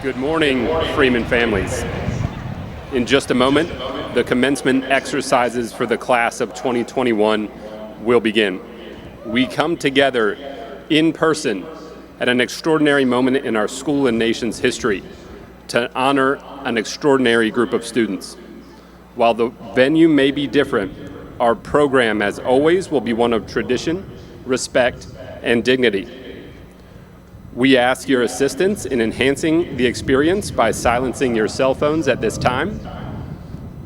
Good morning, Freeman families. In just a moment, the commencement exercises for the class of 2021 will begin. We come together in person at an extraordinary moment in our school and nation's history to honor an extraordinary group of students. While the venue may be different, our program, as always, will be one of tradition, respect, and dignity. We ask your assistance in enhancing the experience by silencing your cell phones at this time.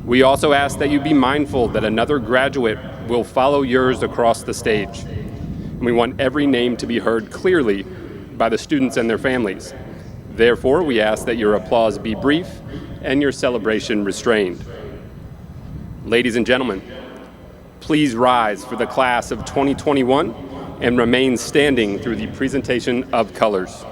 We also ask that you be mindful that another graduate will follow yours across the stage. And we want every name to be heard clearly by the students and their families. Therefore, we ask that your applause be brief and your celebration restrained. Ladies and gentlemen, please rise for the class of 2021 and remain standing through the presentation of colors.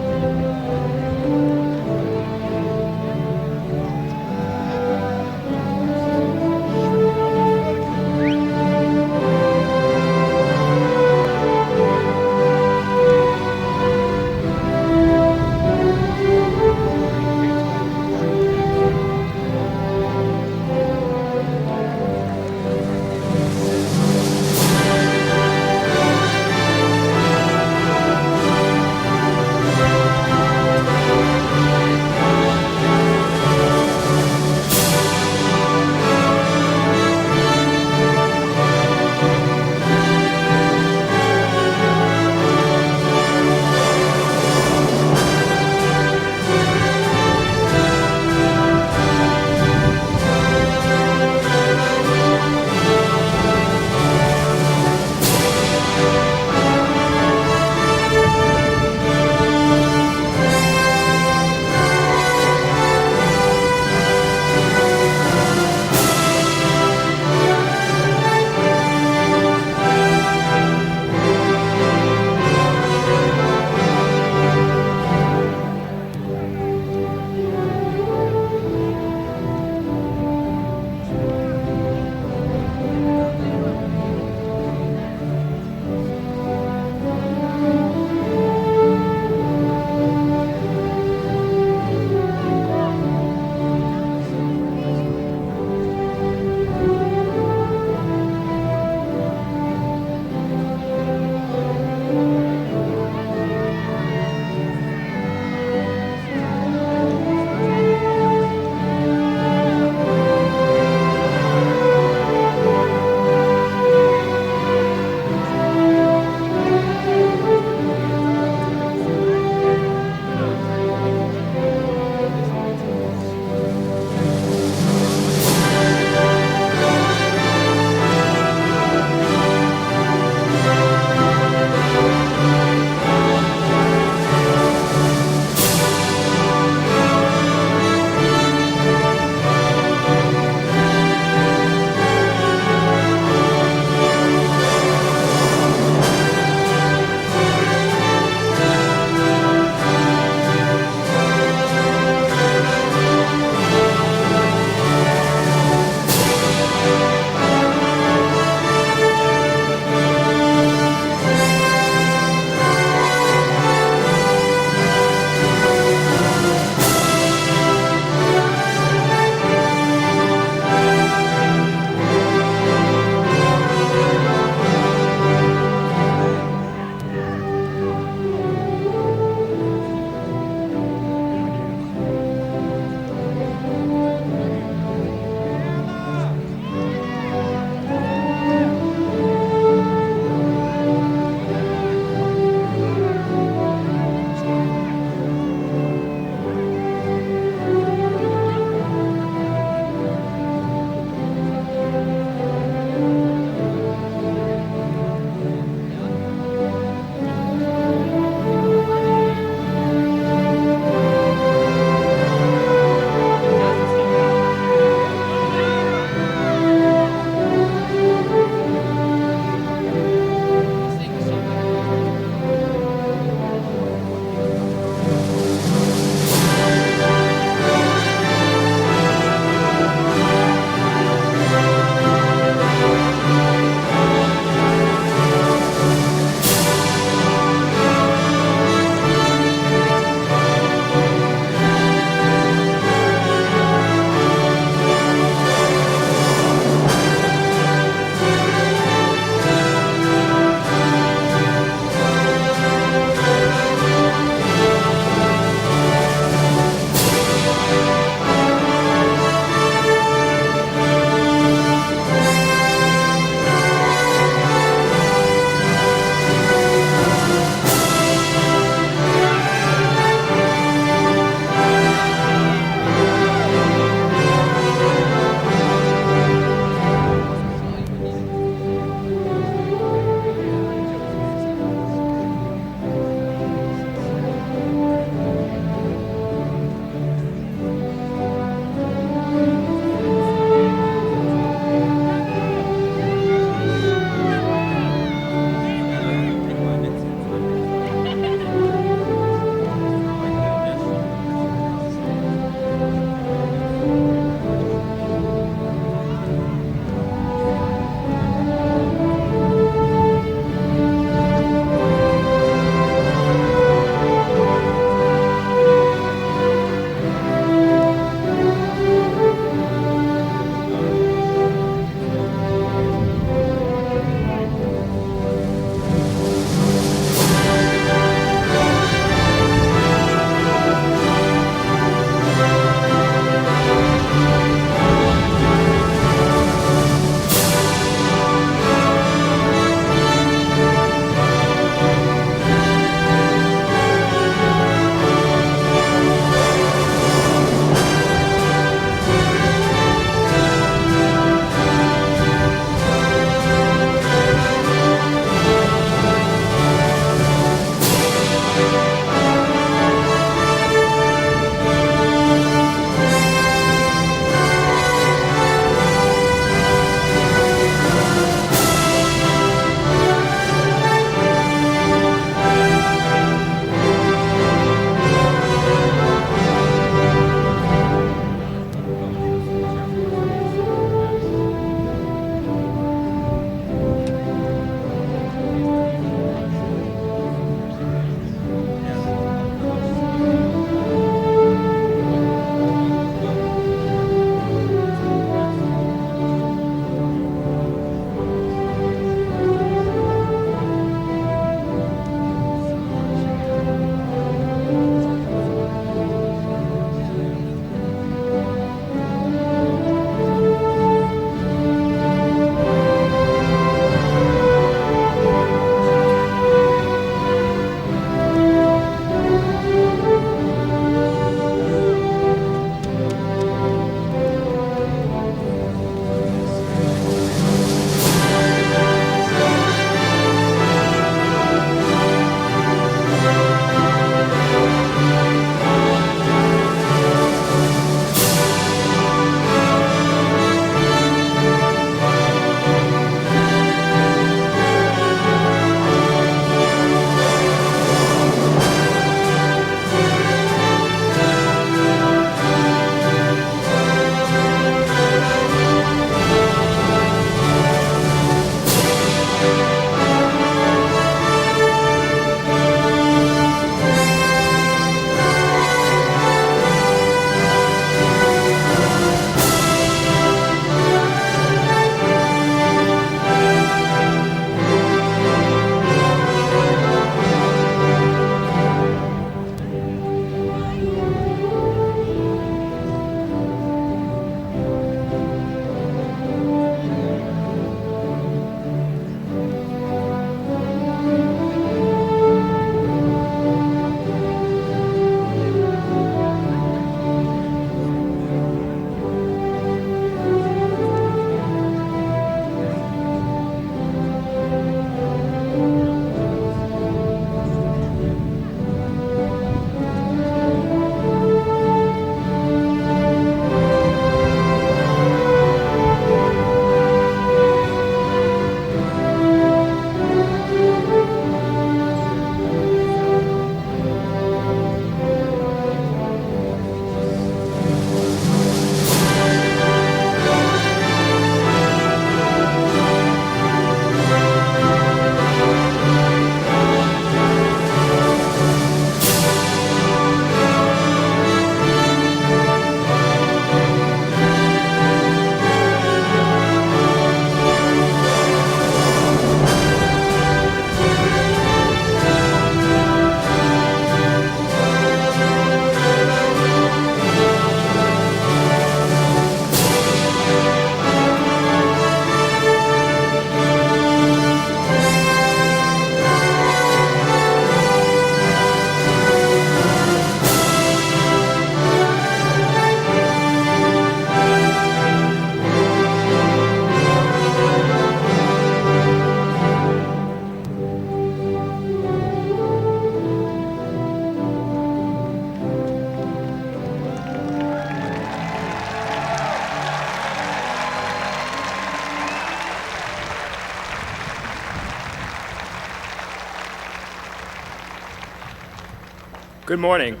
Good morning.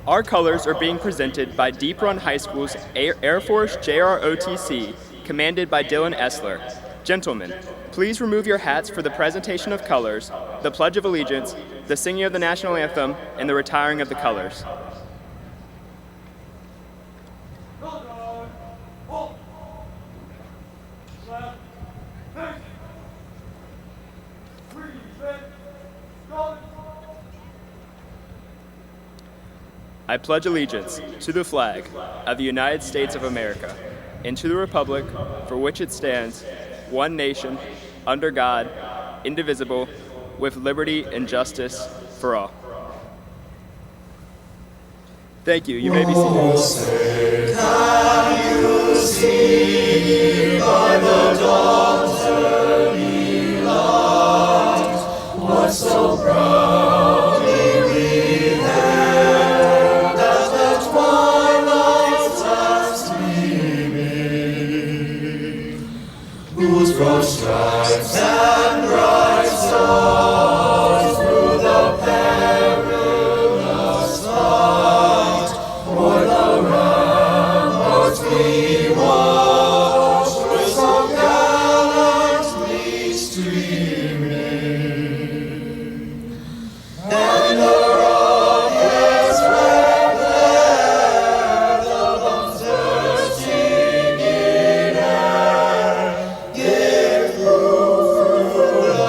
Our colors are being presented by Deep Run High School's Air Force JROTC, commanded by Dylan Essler. Gentlemen, please remove your hats for the presentation of colors, the Pledge of Allegiance, the singing of the national anthem, and the retiring of the colors. I pledge allegiance to the flag of the United States of America and to the republic for which it stands, one nation, under God, indivisible, with liberty and justice for all. Thank you. You may be seated. Can you see by the dawn's early light what so proudly we hailed as the twilight's last gleaming, whose broad stripes and bright stars through the perilous fight o'er the ramparts we watched were so gallantly streaming, and the rockets red glare, the bombs bursting in air, give proof through the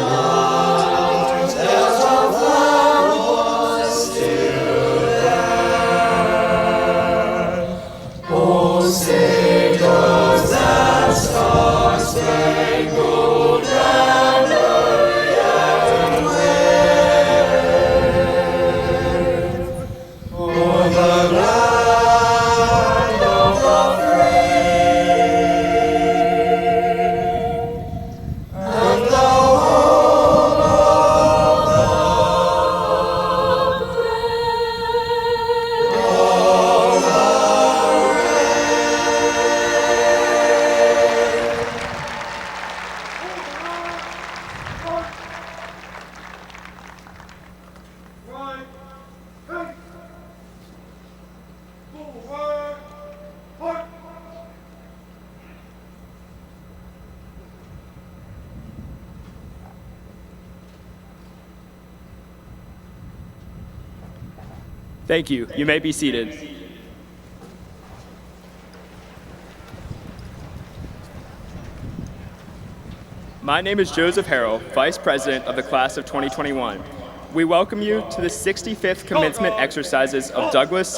night that our flag was still there. Oh, say does that star-spangled banner yet wave o'er the land of the free and the home of the Thank you. You may be seated. My name is Joseph Harrell, Vice President of the Class of 2021. We welcome you to the 65th commencement exercises of Douglas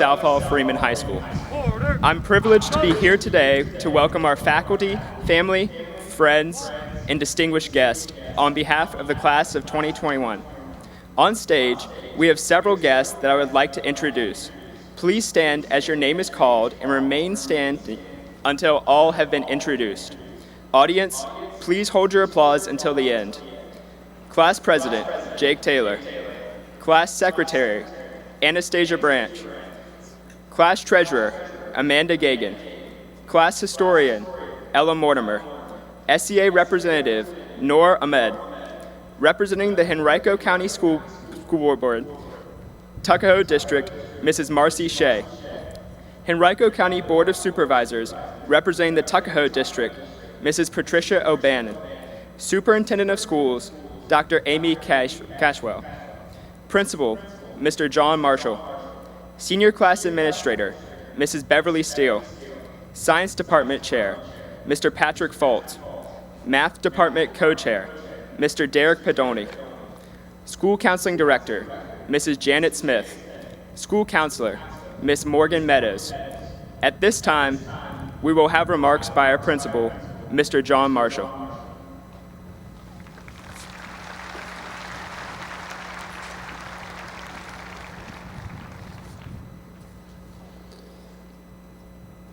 Freeman High School. I'm privileged to be here today to welcome our faculty, family, friends, and distinguished guests on behalf of the Class of 2021. On stage, we have several guests that I would like to introduce. Please stand as your name is called and remain standing until all have been introduced. Audience, please hold your applause until the end. Class President, Jake Taylor. Class Secretary, Anastasia Branch. Class Treasurer, Amanda Gagan. Class Historian, Ella Mortimer. SEA Representative, Noor Ahmed. Representing the Henrico County School Board, Tuckahoe District, Mrs. Marcy Shea. Henrico County Board of Supervisors, representing the Tuckahoe District, Mrs. Patricia O'Bannon. Superintendent of Schools, Dr. Amy Cashwell. Principal, Mr. John Marshall. Senior Class Administrator, Mrs. Beverly Steele. Science Department Chair, Mr. Patrick Foltz. Math Department Co-Chair, Mr. Derek Padoni. School Counseling Director, Mrs. Janet Smith. School Counselor, Ms. Morgan Meadows. At this time, we will have remarks by our principal, Mr. John Marshall.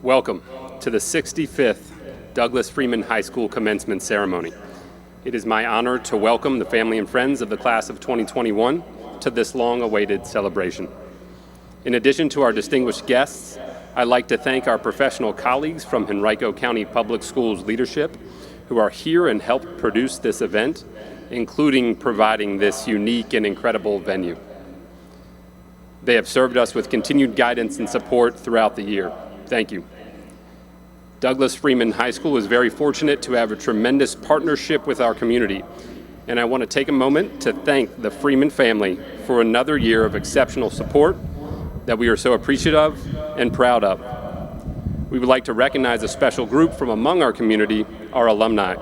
Welcome to the 65th Douglas Freeman High School commencement ceremony. It is my honor to welcome the family and friends of the class of 2021 to this long-awaited celebration. In addition to our distinguished guests, I'd like to thank our professional colleagues from Henrico County Public Schools leadership who are here and helped produce this event, including providing this unique and incredible venue. They have served us with continued guidance and support throughout the year. Thank you. Douglas Freeman High School is very fortunate to have a tremendous partnership with our community, and I want to take a moment to thank the Freeman family for another year of exceptional support that we are so appreciative of and proud of. We would like to recognize a special group from among our community, our alumni.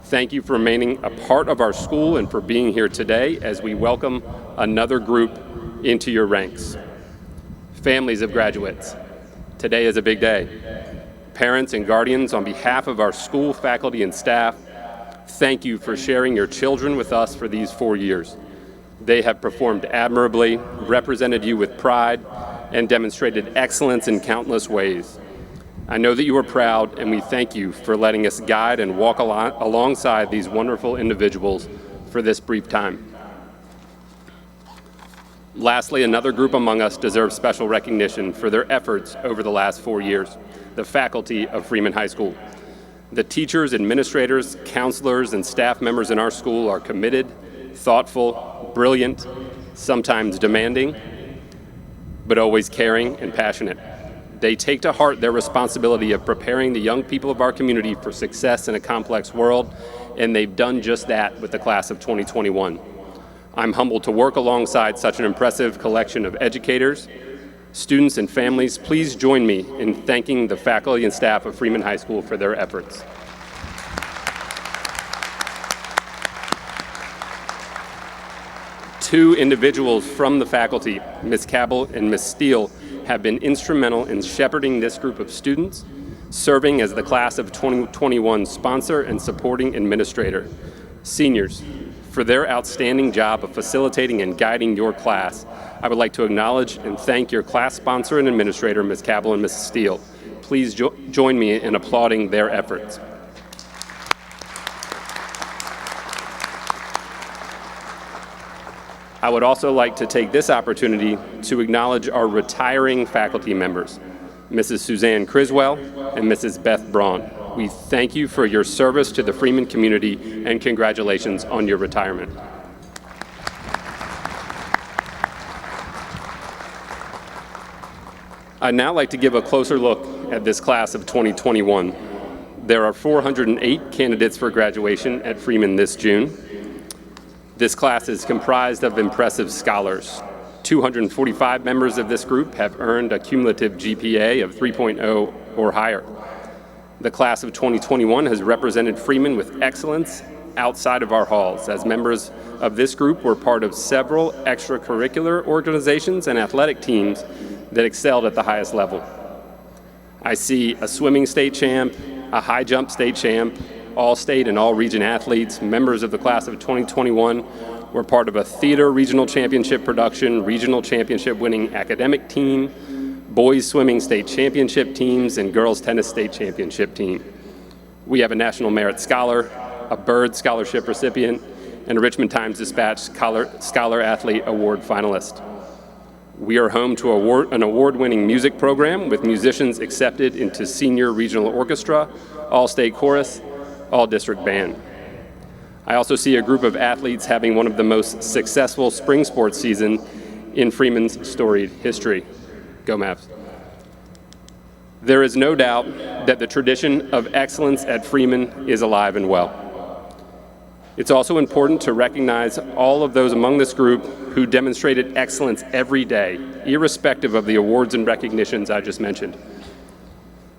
Thank you for remaining a part of our school and for being here today as we welcome another group into your ranks. Families of graduates, today is a big day. Parents and guardians, on behalf of our school, faculty, and staff, thank you for sharing your children with us for these 4 years. They have performed admirably, represented you with pride, and demonstrated excellence in countless ways. I know that you are proud, and we thank you for letting us guide and walk alongside these wonderful individuals for this brief time. Lastly, another group among us deserves special recognition for their efforts over the last 4 years, the faculty of Freeman High School. The teachers, administrators, counselors, and staff members in our school are committed, thoughtful, brilliant, sometimes demanding, but always caring and passionate. They take to heart their responsibility of preparing the young people of our community for success in a complex world, and they've done just that with the class of 2021. I'm humbled to work alongside such an impressive collection of educators, students, and families. Please join me in thanking the faculty and staff of Freeman High School for their efforts. Two individuals from the faculty, Ms. Cabell and Ms. Steele, have been instrumental in shepherding this group of students, serving as the class of 2021 sponsor and supporting administrator. Seniors, for their outstanding job of facilitating and guiding your class, I would like to acknowledge and thank your class sponsor and administrator, Ms. Cabell and Ms. Steele. Please join me in applauding their efforts. I would also like to take this opportunity to acknowledge our retiring faculty members, Mrs. Suzanne Criswell and Mrs. Beth Braun. We thank you for your service to the Freeman community and congratulations on your retirement. I'd now like to give a closer look at this class of 2021. There are 408 candidates for graduation at Freeman this June. This class is comprised of impressive scholars. 245 members of this group have earned a cumulative GPA of 3.0 or higher. The class of 2021 has represented Freeman with excellence outside of our halls, as members of this group were part of several extracurricular organizations and athletic teams that excelled at the highest level. I see a swimming state champ, a high jump state champ, all-state and all-region athletes. Members of the class of 2021 were part of a theater regional championship production, regional championship winning academic team, boys swimming state championship teams, and girls tennis state championship team. We have a National Merit Scholar, a Bird Scholarship recipient, and a Richmond Times-Dispatch Scholar Athlete Award finalist. We are home to an award-winning music program with musicians accepted into senior regional orchestra, all-state chorus, all-district band. I also see a group of athletes having one of the most successful spring sports season in Freeman's storied history. Go Mavs. There is no doubt that the tradition of excellence at Freeman is alive and well. It's also important to recognize all of those among this group who demonstrated excellence every day, irrespective of the awards and recognitions I just mentioned.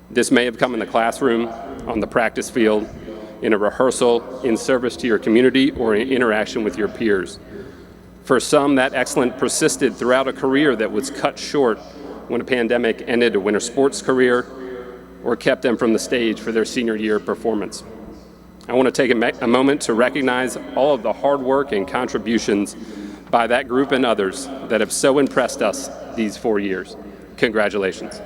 This may have come in the classroom, on the practice field, in a rehearsal, in service to your community, or in interaction with your peers. For some, that excellence persisted throughout a career that was cut short when a pandemic ended a winter sports career or kept them from the stage for their senior year performance. I want to take a moment to recognize all of the hard work and contributions by that group and others that have so impressed us these 4 years. Congratulations.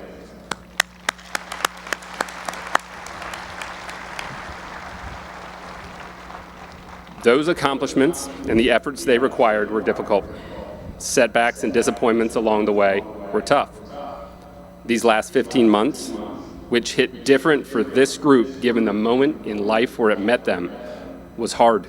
Those accomplishments and the efforts they required were difficult. Setbacks and disappointments along the way were tough. These last 15 months, which hit different for this group given the moment in life where it met them, was hard.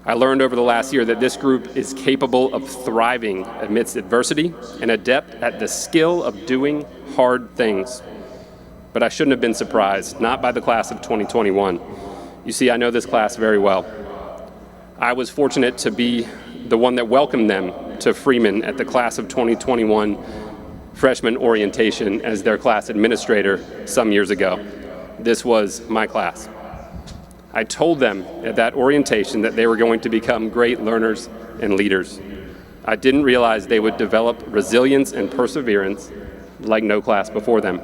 I learned over the last year that this group is capable of thriving amidst adversity and adept at the skill of doing hard things. But I shouldn't have been surprised, not by the class of 2021. You see, I know this class very well. I was fortunate to be the one that welcomed them to Freeman at the class of 2021 freshman orientation as their class administrator some years ago. This was my class. I told them at that orientation that they were going to become great learners and leaders. I didn't realize they would develop resilience and perseverance like no class before them.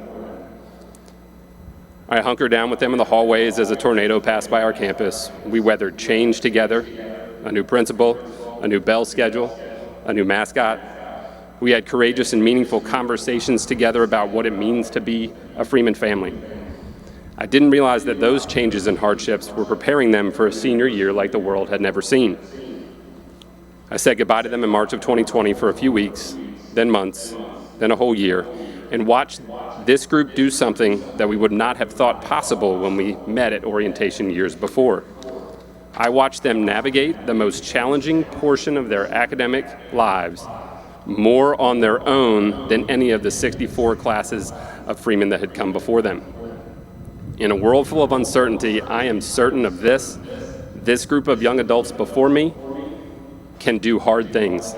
I hunkered down with them in the hallways as a tornado passed by our campus. We weathered change together, a new principal, a new bell schedule, a new mascot. We had courageous and meaningful conversations together about what it means to be a Freeman family. I didn't realize that those changes and hardships were preparing them for a senior year like the world had never seen. I said goodbye to them in March of 2020 for a few weeks, then months, then a whole year, and watched this group do something that we would not have thought possible when we met at orientation years before. I watched them navigate the most challenging portion of their academic lives more on their own than any of the 64 classes of Freeman that had come before them. In a world full of uncertainty, I am certain of this group of young adults before me can do hard things.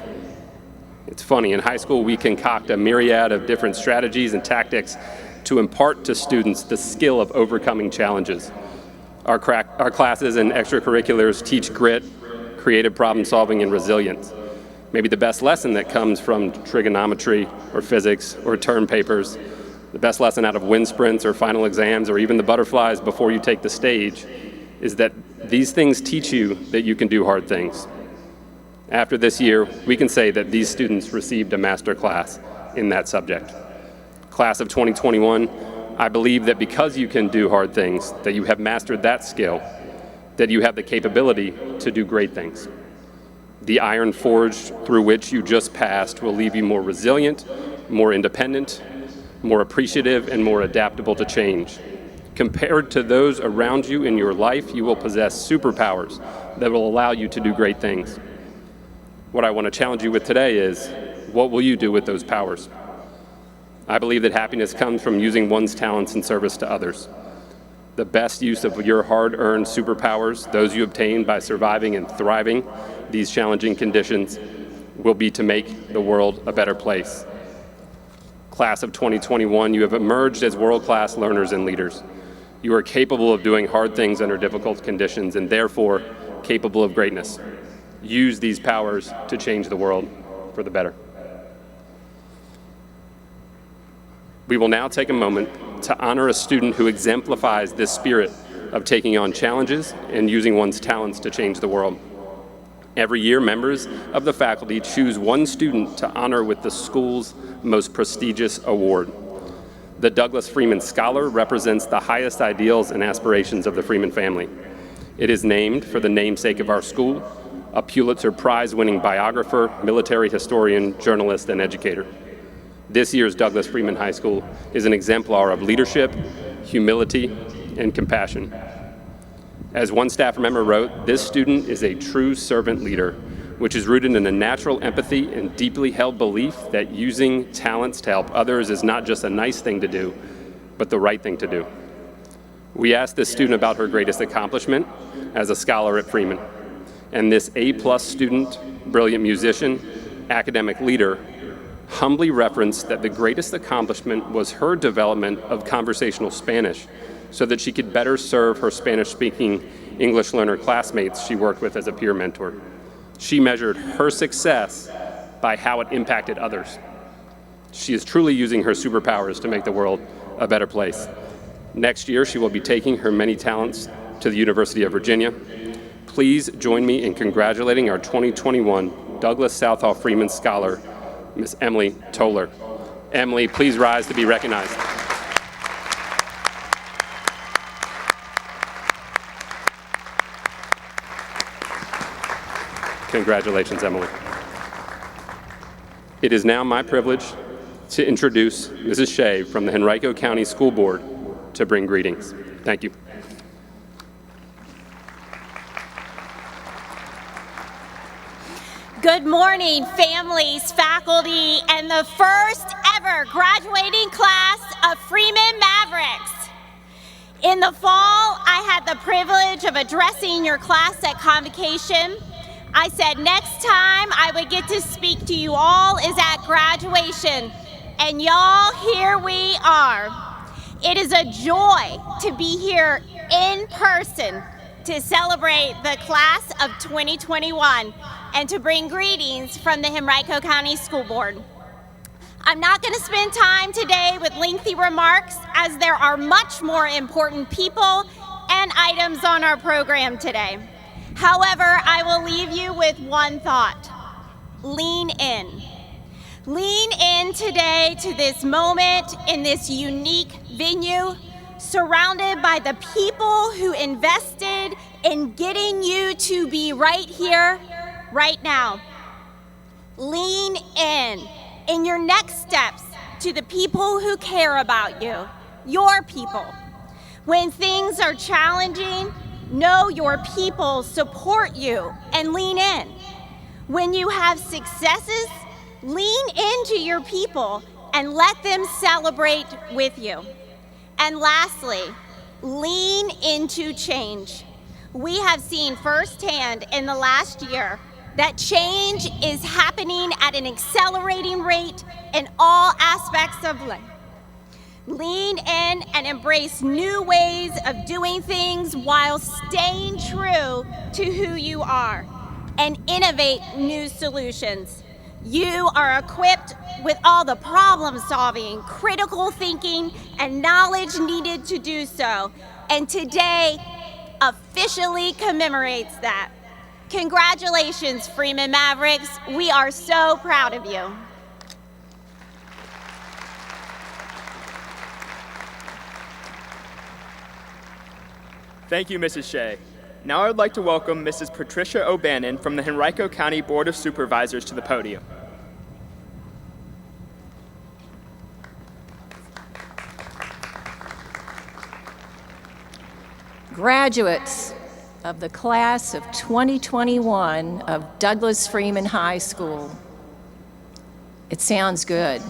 It's funny, in high school we concoct a myriad of different strategies and tactics to impart to students the skill of overcoming challenges. Our classes and extracurriculars teach grit, creative problem solving, and resilience. Maybe the best lesson that comes from trigonometry or physics or term papers, the best lesson out of wind sprints or final exams or even the butterflies before you take the stage is that these things teach you that you can do hard things. After this year, we can say that these students received a master class in that subject. Class of 2021, I believe that because you can do hard things, that you have mastered that skill, that you have the capability to do great things. The iron forged through which you just passed will leave you more resilient, more independent, more appreciative, and more adaptable to change. Compared to those around you in your life, you will possess superpowers that will allow you to do great things. What I want to challenge you with today is, what will you do with those powers? I believe that happiness comes from using one's talents in service to others. The best use of your hard-earned superpowers, those you obtain by surviving and thriving these challenging conditions, will be to make the world a better place. Class of 2021, you have emerged as world-class learners and leaders. You are capable of doing hard things under difficult conditions and therefore capable of greatness. Use these powers to change the world for the better. We will now take a moment to honor a student who exemplifies this spirit of taking on challenges and using one's talents to change the world. Every year, members of the faculty choose one student to honor with the school's most prestigious award. The Douglas Freeman Scholar represents the highest ideals and aspirations of the Freeman family. It is named for the namesake of our school, a Pulitzer Prize-winning biographer, military historian, journalist, and educator. This year's Douglas Freeman High School is an exemplar of leadership, humility, and compassion. As one staff member wrote, this student is a true servant leader, which is rooted in a natural empathy and deeply held belief that using talents to help others is not just a nice thing to do, but the right thing to do. We asked this student about her greatest accomplishment as a scholar at Freeman, and this A+ student, brilliant musician, academic leader, humbly referenced that the greatest accomplishment was her development of conversational Spanish so that she could better serve her Spanish-speaking English learner classmates she worked with as a peer mentor. She measured her success by how it impacted others. She is truly using her superpowers to make the world a better place. Next year, she will be taking her many talents to the University of Virginia. Please join me in congratulating our 2021 Douglas Southall Freeman Scholar, Miss Emily Toller. Emily, please rise to be recognized. Congratulations, Emily. It is now my privilege to introduce Mrs. Shea from the Henrico County School Board to bring greetings. Thank you. Good morning, families, faculty, and the first ever graduating class of Freeman Mavericks. In the fall, I had the privilege of addressing your class at convocation. I said next time I would get to speak to you all is at graduation. And y'all, here we are. It is a joy to be here in person to celebrate the class of 2021 and to bring greetings from the Henrico County School Board. I'm not going to spend time today with lengthy remarks as there are much more important people and items on our program today. However, I will leave you with one thought: lean in. Lean in today to this moment in this unique venue, surrounded by the people who invested in getting you to be right here, right now. Lean in your next steps to the people who care about you, your people. When things are challenging, know your people support you and lean in. When you have successes, lean into your people and let them celebrate with you. And lastly, lean into change. We have seen firsthand in the last year that change is happening at an accelerating rate in all aspects of life. Lean in and embrace new ways of doing things while staying true to who you are, and innovate new solutions. You are equipped with all the problem solving, critical thinking, and knowledge needed to do so, and today officially commemorates that. Congratulations, Freeman Mavericks. We are so proud of you. Thank you, Mrs. Shea. Now I would like to welcome Mrs. Patricia O'Bannon from the Henrico County Board of Supervisors to the podium. Graduates of the class of 2021 of Douglas Freeman High School. It sounds good.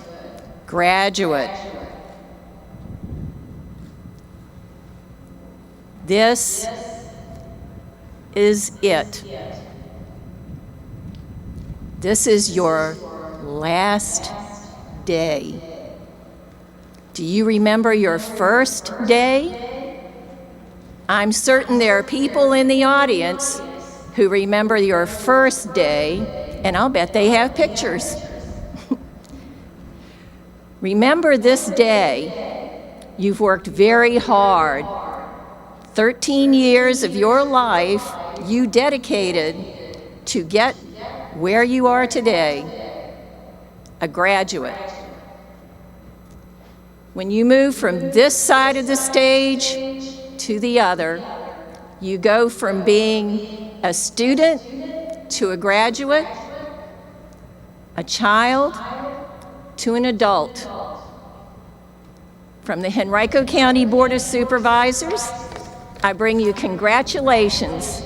Graduate. This is it. This is your last day. Do you remember your first day? I'm certain there are people in the audience who remember your first day, and I'll bet they have pictures. Remember this day. You've worked very hard. 13 years of your life you dedicated to get where you are today, a graduate. When you move from this side of the stage to the other, you go from being a student to a graduate, a child to an adult. From the Henrico County Board of Supervisors, I bring you congratulations,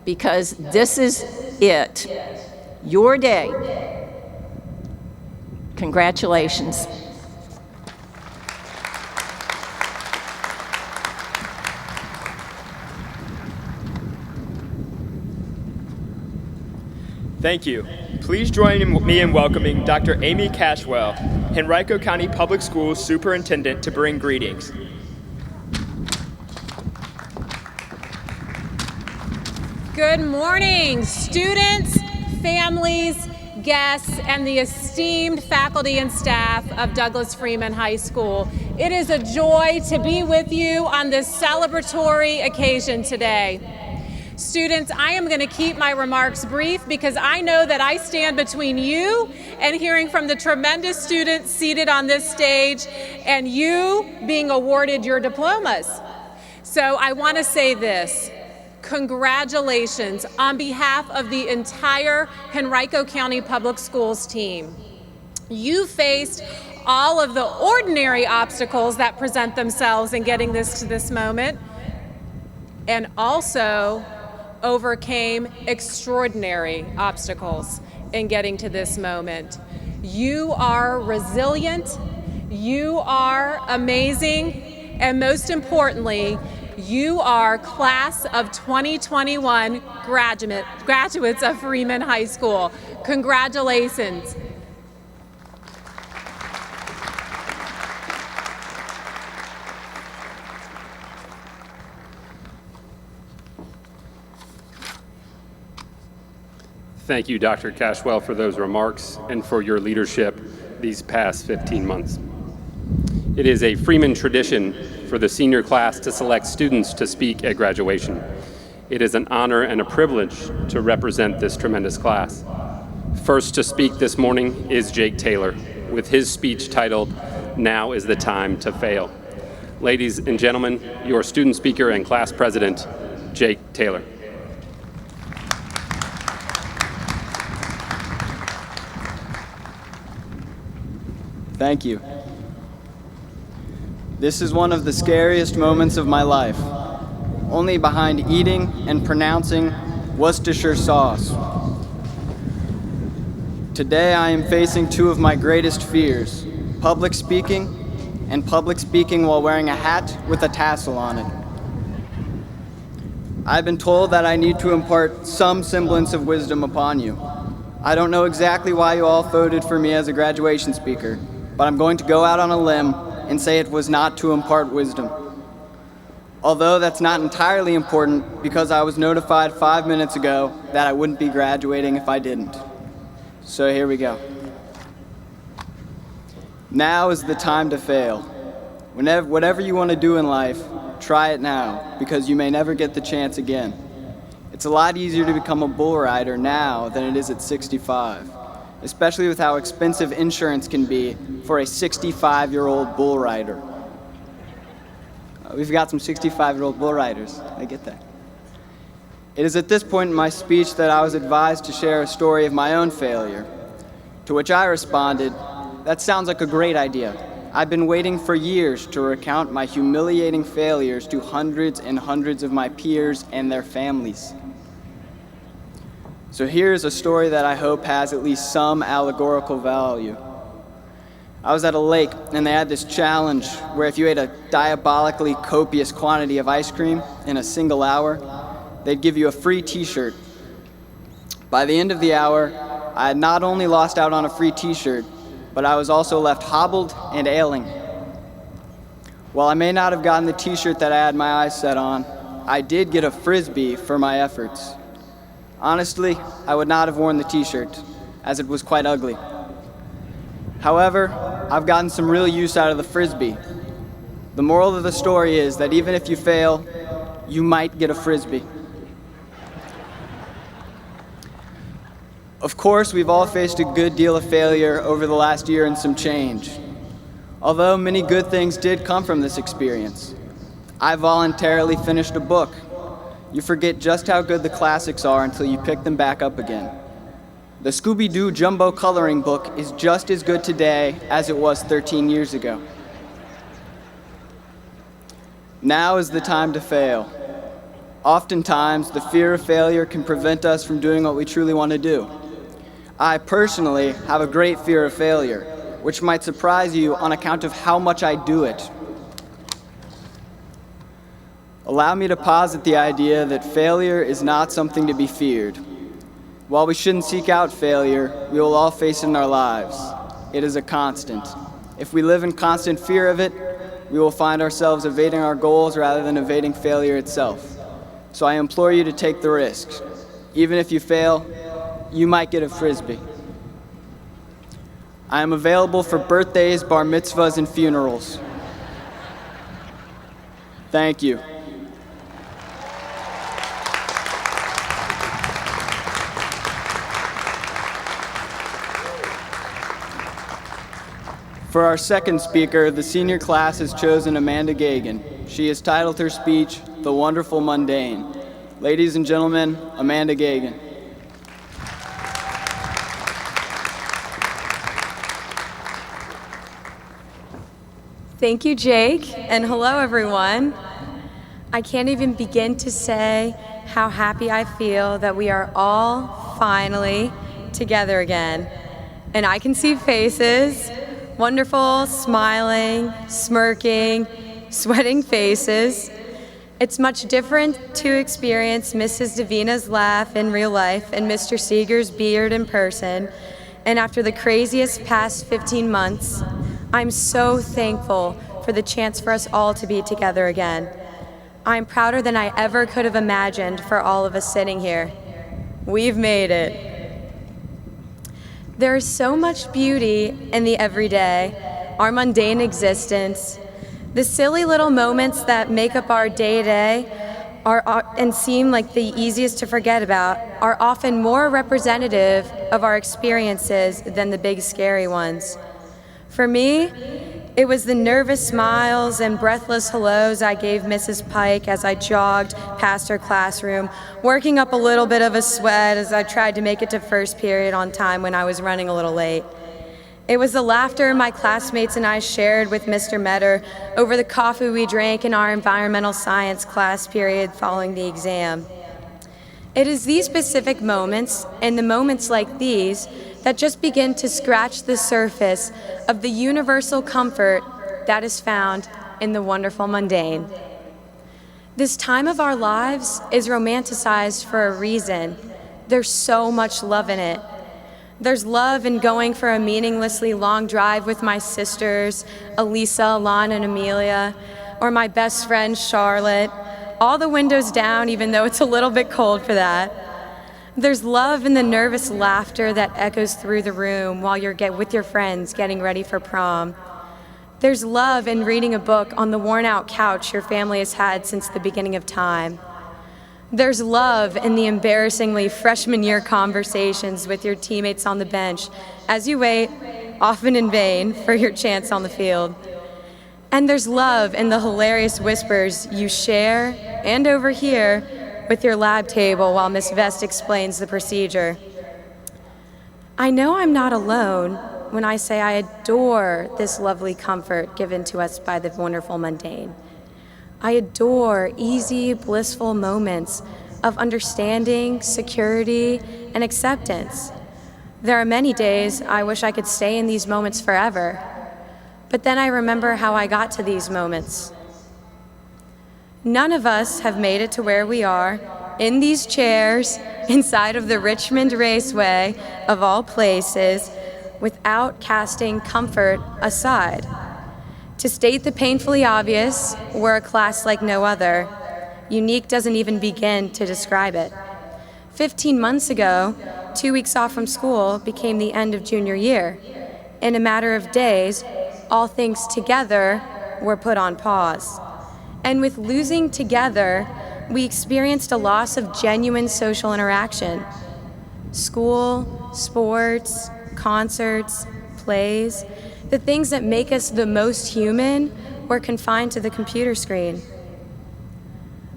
because this is it, your day. Congratulations. Thank you. Please join me in welcoming Dr. Amy Cashwell, Henrico County Public Schools Superintendent, to bring greetings. Good morning, students, families, guests, and the esteemed faculty and staff of Douglas Freeman High School. It is a joy to be with you on this celebratory occasion today. Students, I am going to keep my remarks brief because I know that I stand between you and hearing from the tremendous students seated on this stage and you being awarded your diplomas. So I want to say this. Congratulations on behalf of the entire Henrico County Public Schools team. You faced all of the ordinary obstacles that present themselves in getting this to this moment, and also overcame extraordinary obstacles in getting to this moment. You are resilient, you are amazing, and most importantly, you are class of 2021 graduates of Freeman High School. Congratulations. Thank you, Dr. Cashwell, for those remarks and for your leadership these past 15 months. It is a Freeman tradition for the senior class to select students to speak at graduation. It is an honor and a privilege to represent this tremendous class. First to speak this morning is Jake Taylor, with his speech titled, "Now is the Time to Fail." Ladies and gentlemen, your student speaker and class president, Jake Taylor. Thank you. This is one of the scariest moments of my life, only behind eating and pronouncing Worcestershire sauce. Today I am facing two of my greatest fears, public speaking and public speaking while wearing a hat with a tassel on it. I've been told that I need to impart some semblance of wisdom upon you. I don't know exactly why you all voted for me as a graduation speaker, but I'm going to go out on a limb and say it was not to impart wisdom. Although that's not entirely important because I was notified 5 minutes ago that I wouldn't be graduating if I didn't. So here we go. Now is the time to fail. Whatever you want to do in life, try it now because you may never get the chance again. It's a lot easier to become a bull rider now than it is at 65. Especially with how expensive insurance can be for a 65-year-old bull rider. We've got some 65-year-old bull riders, I get that. It is at this point in my speech that I was advised to share a story of my own failure, to which I responded, "That sounds like a great idea. I've been waiting for years to recount my humiliating failures to hundreds and hundreds of my peers and their families." So here's a story that I hope has at least some allegorical value. I was at a lake and they had this challenge where if you ate a diabolically copious quantity of ice cream in a single hour, they'd give you a free t-shirt. By the end of the hour, I had not only lost out on a free t-shirt, but I was also left hobbled and ailing. While I may not have gotten the t-shirt that I had my eyes set on, I did get a Frisbee for my efforts. Honestly, I would not have worn the t-shirt, as it was quite ugly. However, I've gotten some real use out of the Frisbee. The moral of the story is that even if you fail, you might get a Frisbee. Of course, we've all faced a good deal of failure over the last year and some change. Although many good things did come from this experience. I voluntarily finished a book. You forget just how good the classics are until you pick them back up again. The Scooby-Doo Jumbo coloring book is just as good today as it was 13 years ago. Now is the time to fail. Oftentimes, the fear of failure can prevent us from doing what we truly want to do. I personally have a great fear of failure, which might surprise you on account of how much I do it. Allow me to posit the idea that failure is not something to be feared. While we shouldn't seek out failure, we will all face it in our lives. It is a constant. If we live in constant fear of it, we will find ourselves evading our goals rather than evading failure itself. So I implore you to take the risk. Even if you fail, you might get a Frisbee. I am available for birthdays, bar mitzvahs, and funerals. Thank you. For our second speaker, the senior class has chosen Amanda Gagan. She has titled her speech, "The Wonderful Mundane." Ladies and gentlemen, Amanda Gagan. Thank you, Jake, and hello, everyone. I can't even begin to say how happy I feel that we are all finally together again. And I can see faces, wonderful, smiling, smirking, sweating faces. It's much different to experience Mrs. Davina's laugh in real life and Mr. Seeger's beard in person. And after the craziest past 15 months, I'm so thankful for the chance for us all to be together again. I'm prouder than I ever could have imagined for all of us sitting here. We've made it. There is so much beauty in the everyday, our mundane existence. The silly little moments that make up our day-to-day and seem like the easiest to forget about are often more representative of our experiences than the big scary ones. For me, it was the nervous smiles and breathless hellos I gave Mrs. Pike as I jogged past her classroom, working up a little bit of a sweat as I tried to make it to first period on time when I was running a little late. It was the laughter my classmates and I shared with Mr. Metter over the coffee we drank in our environmental science class period following the exam. It is these specific moments, and the moments like these, that just begin to scratch the surface of the universal comfort that is found in the wonderful mundane. This time of our lives is romanticized for a reason. There's so much love in it. There's love in going for a meaninglessly long drive with my sisters, Elisa, Alana, and Amelia, or my best friend, Charlotte. All the windows down, even though it's a little bit cold for that. There's love in the nervous laughter that echoes through the room while you're with your friends getting ready for prom. There's love in reading a book on the worn-out couch your family has had since the beginning of time. There's love in the embarrassingly freshman year conversations with your teammates on the bench as you wait, often in vain, for your chance on the field. And there's love in the hilarious whispers you share and overhear with your lab table while Miss Vest explains the procedure. I know I'm not alone when I say I adore this lovely comfort given to us by the wonderful mundane. I adore easy, blissful moments of understanding, security, and acceptance. There are many days I wish I could stay in these moments forever. But then I remember how I got to these moments. None of us have made it to where we are, in these chairs, inside of the Richmond Raceway, of all places, without casting comfort aside. To state the painfully obvious, we're a class like no other. Unique doesn't even begin to describe it. 15 months ago, 2 weeks off from school became the end of junior year. In a matter of days, all things together were put on pause. And with losing together, we experienced a loss of genuine social interaction. School, sports, concerts, plays, the things that make us the most human were confined to the computer screen.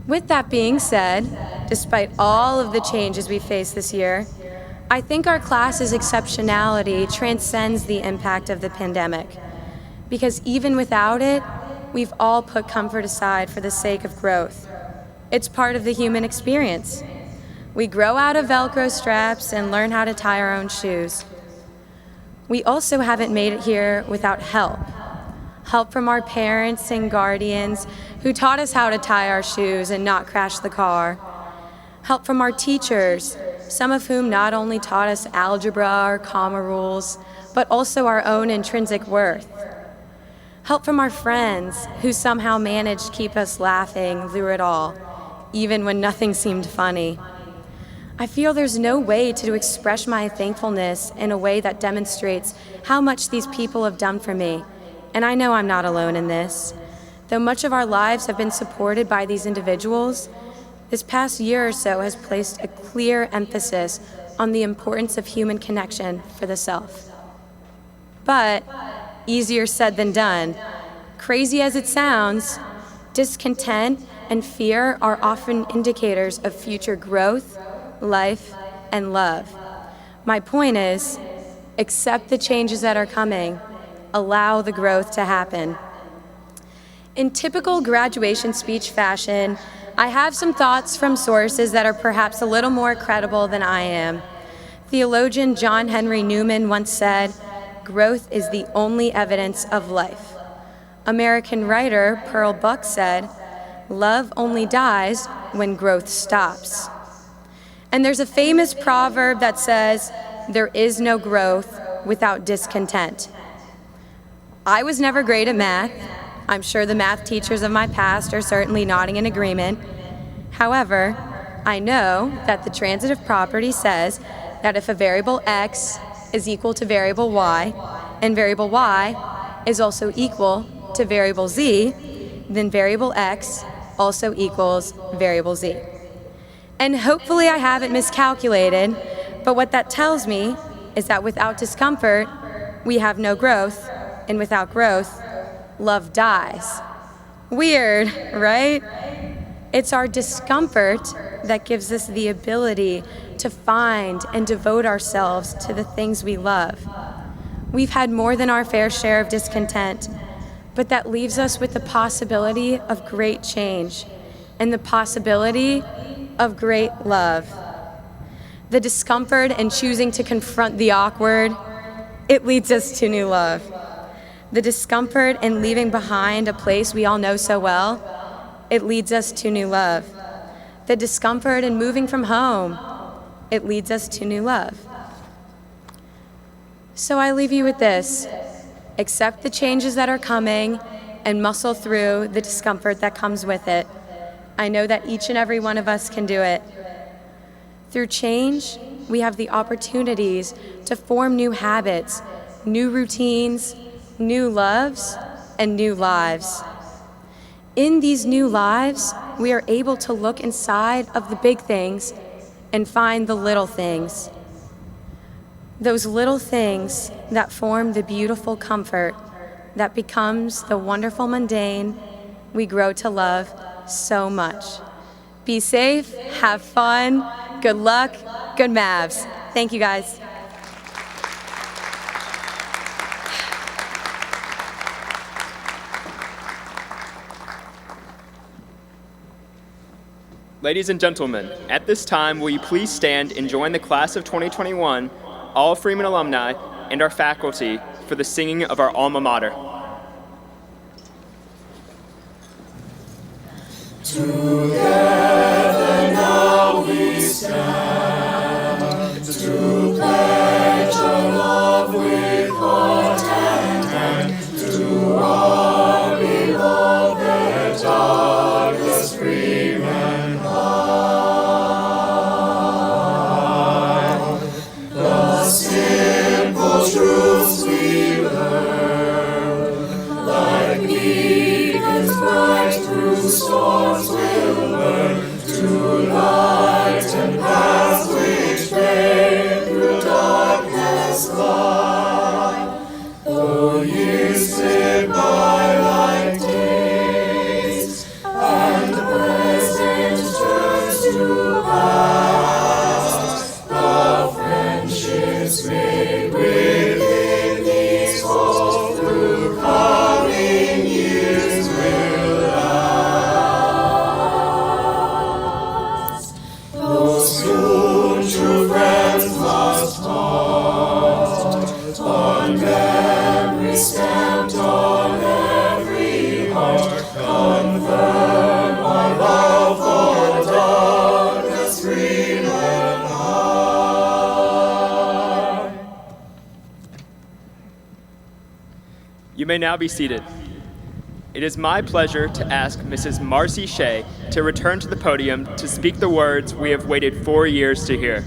With that being said, despite all of the changes we faced this year, I think our class's exceptionality transcends the impact of the pandemic. Because even without it, we've all put comfort aside for the sake of growth. It's part of the human experience. We grow out of Velcro straps and learn how to tie our own shoes. We also haven't made it here without help. Help from our parents and guardians who taught us how to tie our shoes and not crash the car. Help from our teachers, some of whom not only taught us algebra or comma rules, but also our own intrinsic worth. Help from our friends who somehow managed to keep us laughing through it all, even when nothing seemed funny. I feel there's no way to express my thankfulness in a way that demonstrates how much these people have done for me, and I know I'm not alone in this. Though much of our lives have been supported by these individuals, this past year or so has placed a clear emphasis on the importance of human connection for the self. But easier said than done. Crazy as it sounds, discontent and fear are often indicators of future growth, life, and love. My point is, accept the changes that are coming. Allow the growth to happen. In typical graduation speech fashion, I have some thoughts from sources that are perhaps a little more credible than I am. Theologian John Henry Newman once said, "Growth is the only evidence of life." American writer Pearl Buck said, "Love only dies when growth stops." And there's a famous proverb that says, "There is no growth without discontent." I was never great at math. I'm sure the math teachers of my past are certainly nodding in agreement. However, I know that the transitive property says that if a variable x is equal to variable y, and variable y is also equal to variable z, then variable x also equals variable z. And hopefully I haven't miscalculated, but what that tells me is that without discomfort, we have no growth, and without growth, love dies. Weird, right? It's our discomfort that gives us the ability to find and devote ourselves to the things we love. We've had more than our fair share of discontent, but that leaves us with the possibility of great change and the possibility of great love. The discomfort and choosing to confront the awkward, it leads us to new love. The discomfort and leaving behind a place we all know so well, it leads us to new love. The discomfort in moving from home, it leads us to new love. So I leave you with this: accept the changes that are coming and muscle through the discomfort that comes with it. I know that each and every one of us can do it. Through change, we have the opportunities to form new habits, new routines, new loves, and new lives. In these new lives, we are able to look inside of the big things and find the little things. Those little things that form the beautiful comfort that becomes the wonderful mundane we grow to love so much. Be safe, have fun, good luck, good Mavs. Thank you guys. Ladies and gentlemen, at this time, will you please stand and join the class of 2021, all Freeman alumni, and our faculty for the singing of our alma mater. Together now we stand to pledge our love with heart and hand to our beloved Douglas Freeman High. The simple truths we learn, like beacons bright through storms will learn to lighten paths which fade through darkness lie. Though years slip by like days, and the present turns to past, the friendships made within these halls through coming years will last. Though soon true friends must part, on memory stamped on every heart, confirm our love for Douglas Freeman High. You may now be seated. It is my pleasure to ask Mrs. Marcy Shea to return to the podium to speak the words we have waited 4 years to hear.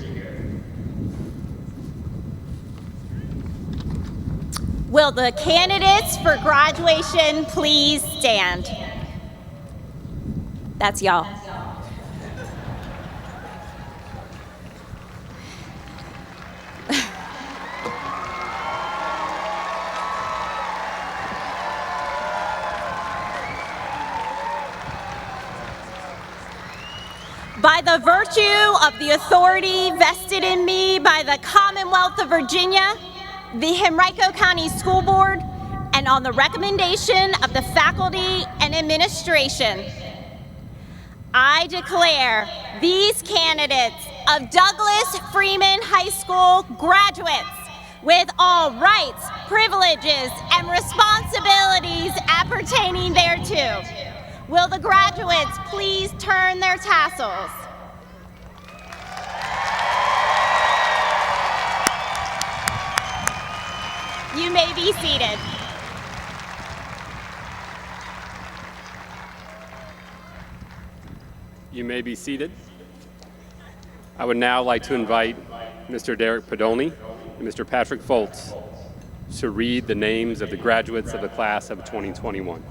Will the candidates for graduation please stand? That's y'all. By the virtue of the authority vested in me by the Commonwealth of Virginia, the Henrico County School Board, and on the recommendation of the faculty and administration, I declare these candidates of Douglas Freeman High School graduates with all rights, privileges, and responsibilities appertaining thereto. Will the graduates please turn their tassels? You may be seated. You may be seated. I would now like to invite Mr. Derek Podolny and Mr. Patrick Foltz to read the names of the graduates of the class of 2021.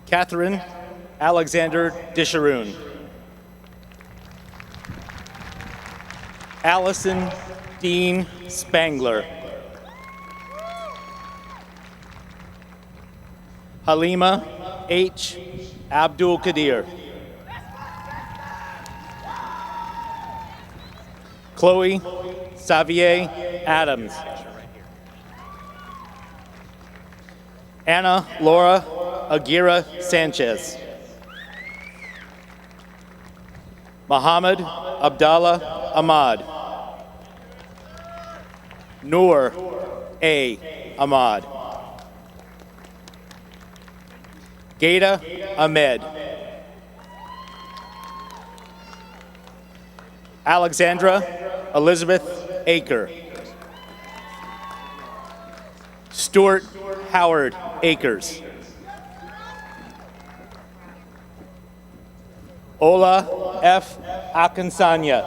Catherine Alexander Disharoon. Allison Dean Spangler. Halima H. Abdul Qadir. Chloe Xavier Adams. Anna Laura Aguirre Sanchez. Muhammad Abdallah Ahmad. Noor A. Ahmad. Gaida Ahmed. Alexandra Elizabeth Aker. Stuart Howard Akers. Ola F. Akansanya.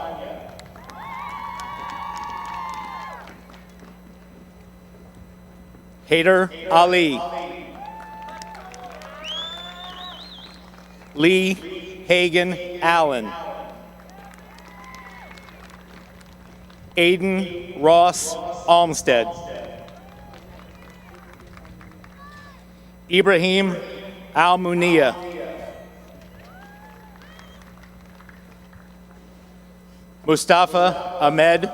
Haider Ali. Lee Hagan Allen. Aiden Ross Olmsted. Ibrahim Al-Muniya. Mustafa Ahmed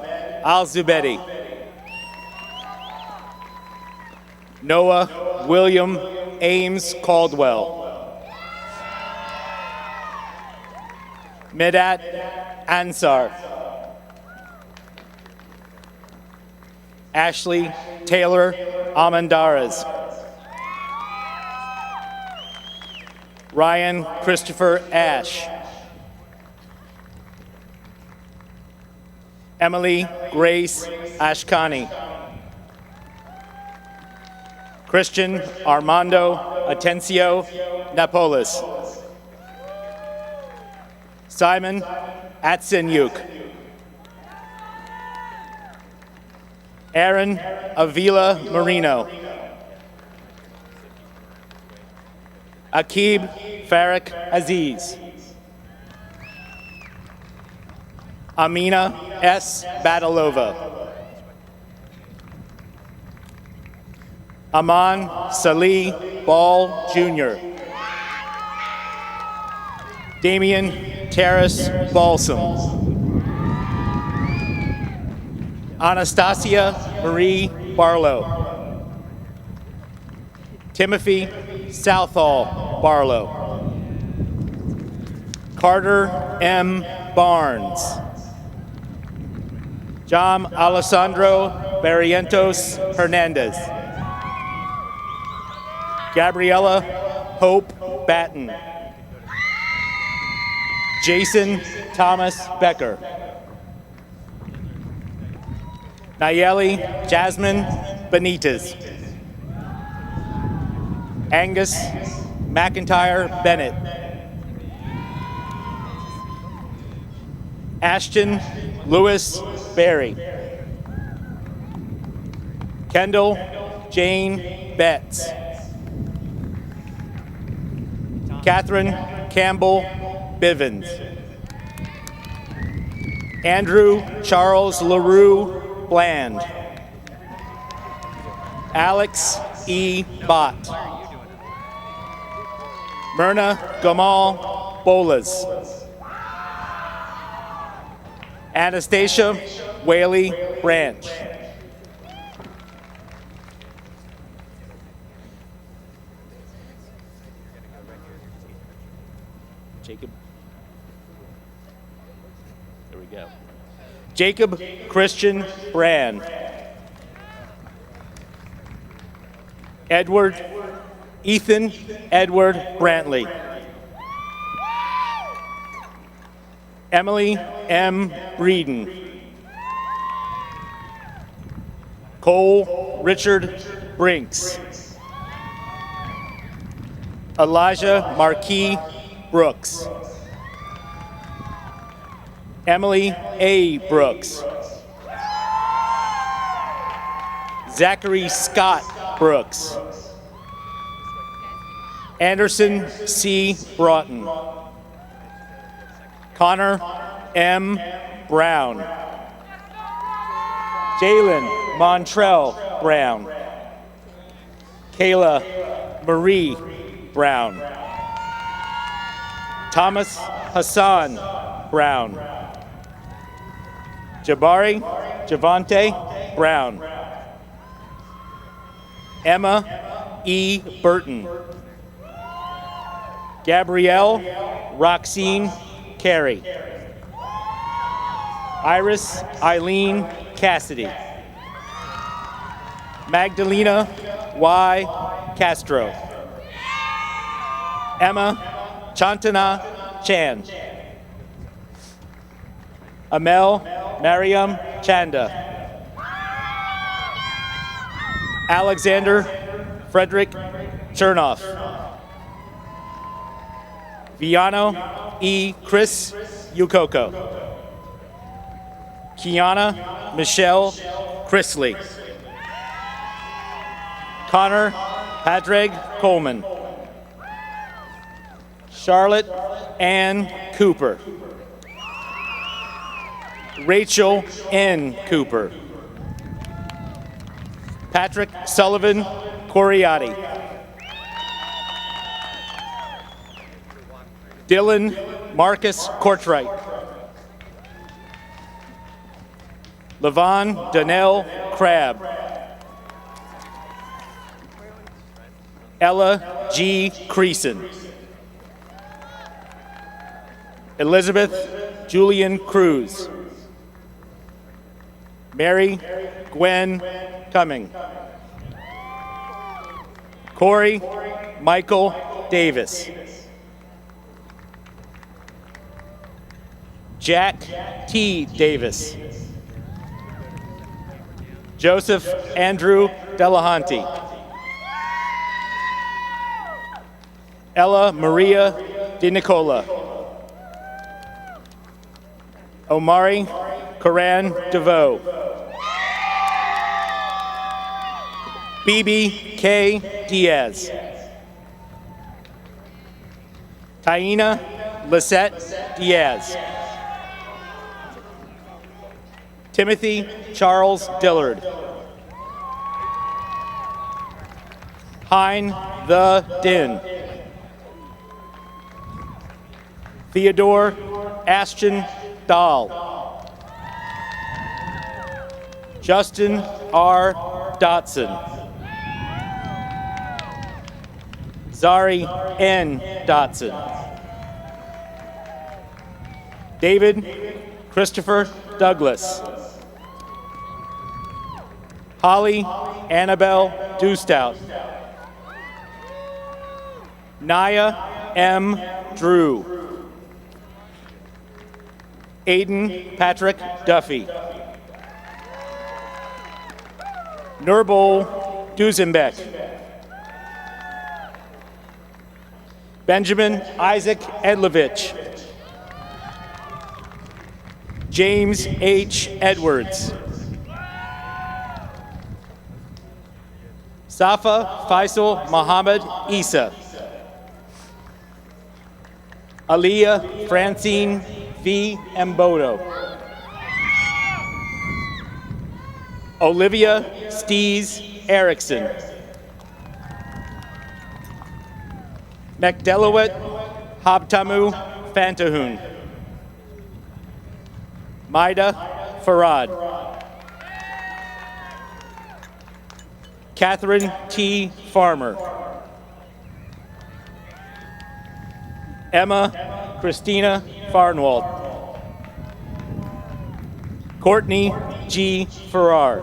Al-Zubedi. Noah William Ames Caldwell. Medat Ansar. Ashley Taylor Amandares. Ryan Christopher Ash. Emily Grace Ashkani. Christian Armando Atencio Napolis. Simon Atsenyuk. Aaron Avila Marino. Akib Farik Aziz. Amina S. Badalova. Aman Salih Ball Jr. Damian Terrace Balsam. Anastasia Marie Barlow. Timothy Southall Barlow. Carter M. Barnes. John Alessandro Barrientos Hernandez. Gabriella Hope Batten. Jason Thomas Becker. Nayeli Jasmine Benitez. Angus McIntyre Bennett. Ashton Lewis Berry. Kendall Jane Betts. Catherine Campbell Bivens. Andrew Charles LaRue Bland. Alex E. Bott. Myrna Gamal Bolas. Anastasia Whaley Branch. Jacob. There we go. Jacob Christian Brand. Ethan Edward Brantley. Emily M. Breeden. Cole Richard Brinks. Elijah Marquis Brooks. Emily A. Brooks. Zachary Scott Brooks. Anderson C. Broughton. Connor M. Brown. Jalen Montrell Brown. Kayla Marie Brown. Thomas Hassan Brown. Jabari Javante Brown. Emma E. Burton. Gabrielle Roxine Carey. Iris Eileen Cassidy. Magdalena Y. Castro. Emma Chantana Chan. Amel Mariam Chanda. Alexander Frederick Chernoff. Viano E. Chris Ukoko. Kiana Michelle Chrisley. Connor Padraig Coleman. Charlotte Ann Cooper. Rachel N. Cooper. Patrick Sullivan Coriati. Dylan Marcus Kortright. Levon Donnell Crabb. Ella G. Creason. Elizabeth Julian Cruz. Mary Gwen Cumming. Corey Michael Davis. Jack T. Davis. Joseph Andrew Delahanty. Ella Maria Di Nicola. Omari Karan DeVoe. Bibi K. Diaz. Taina Lisette Diaz. Timothy Charles Dillard. Hein The Din. Theodore Ashton Dahl. Justin R. Dotson. Zari N. Dotson. David Christopher Douglas. Holly Annabelle Dustout. Naya M. Drew. Aiden Patrick Duffy. Nurbol Duzenbeck. Benjamin Isaac Edlovich. James H. Edwards. Safa Faisal Muhammad Isa. Aliyah Francine V. Mbodo. Olivia Stees Erickson. McDelowit Habtamu Fantahun. Maida Farad. Catherine T. Farmer. Emma Christina Farnwald. Courtney G. Farrar.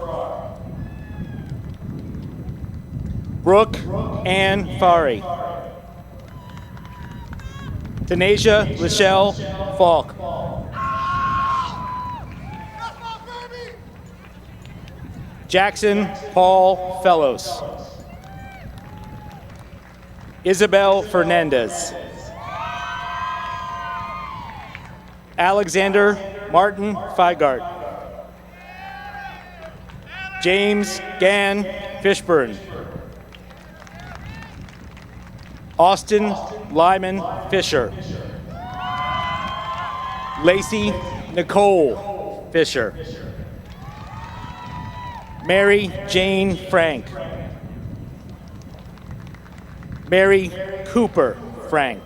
Brooke Ann Fari. Tanasia Rochelle Falk. Jackson Paul Fellows. Isabel Fernandez. Alexander Martin Feigart. James Gann Fishburne. Austin Lyman Fisher. Lacey Nicole Fisher. Mary Jane Frank. Mary Cooper Frank.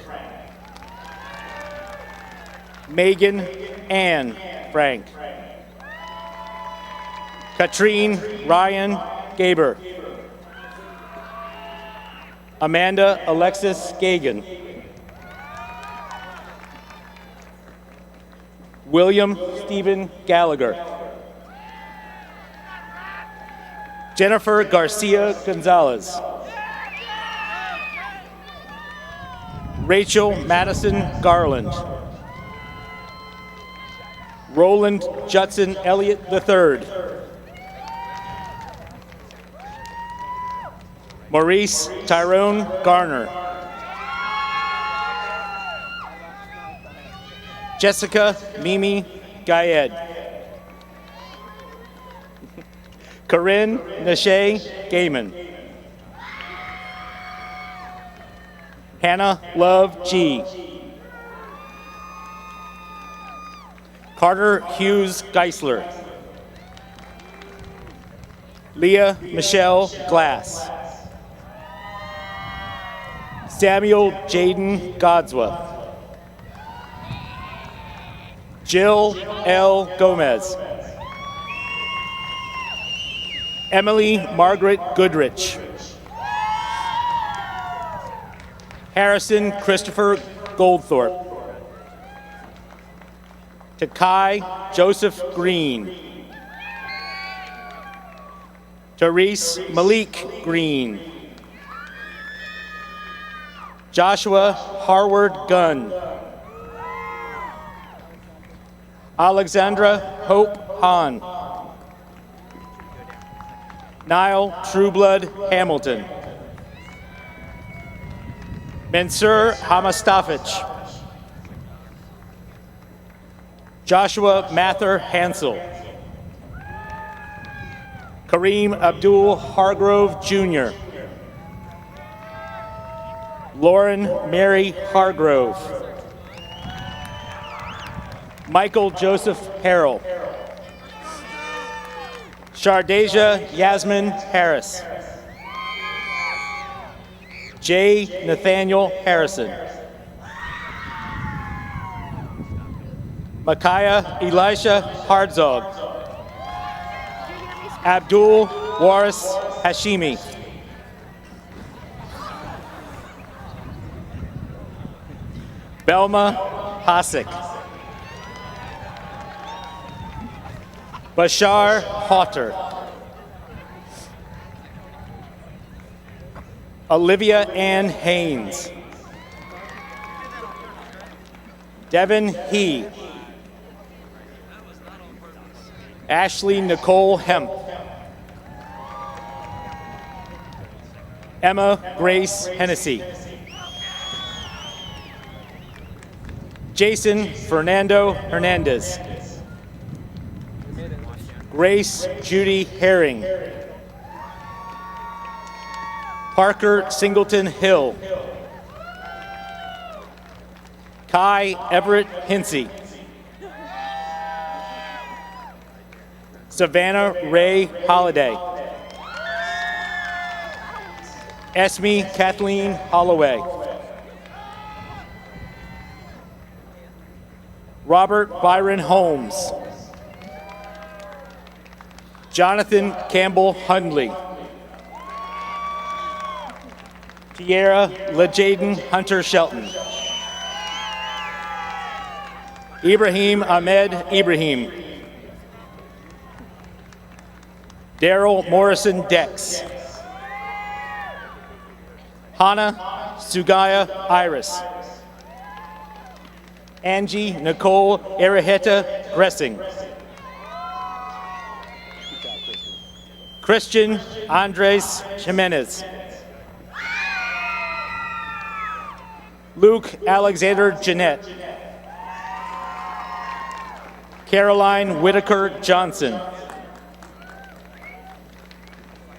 Megan Ann Frank. Katrine Ryan Gaber. Amanda Alexis Gagan. William Stephen Gallagher. Jennifer Garcia Gonzalez. Rachel Madison Garland. Roland Judson Elliott III. Maurice Tyrone Garner. Jessica Mimi Gayed. Corinne Nashe Gaiman. Hannah Love G. Carter Hughes Geisler. Leah Michelle Glass. Samuel Jaden Godswa. Jill L. Gomez. Emily Margaret Goodrich. Harrison Christopher Goldthorpe. Takai Joseph Green. Therese Malik Green. Joshua Harward Gunn. Alexandra Hope Hahn. Niall Trueblood Hamilton. Mensur Hamastafich. Joshua Mather Hansel. Kareem Abdul Hargrove Jr. Lauren Mary Hargrove. Michael Joseph Harrell. Shardasia Yasmin Harris. J. Nathaniel Harrison. Micaiah Elisha Hardzog. Abdul Waris Hashimi. Belma Hasek. Bashar Hotter. Olivia Ann Haynes. Devin He. Ashley Nicole Hemp. Emma Grace Hennessy. Jason Fernando Hernandez. Grace Judy Herring. Parker Singleton Hill. Kai Everett Hinsey. Savannah Ray Holliday. Esme Kathleen Holloway. Robert Byron Holmes. Jonathan Campbell Hundley. Tierra LeJaden Hunter Shelton. Ibrahim Ahmed Ibrahim. Daryl Morrison Dex. Hannah Sugaya Iris. Angie Nicole Araheta Gressing. Christian Andres Jimenez. Luke Alexander Jeanette. Caroline Whitaker Johnson.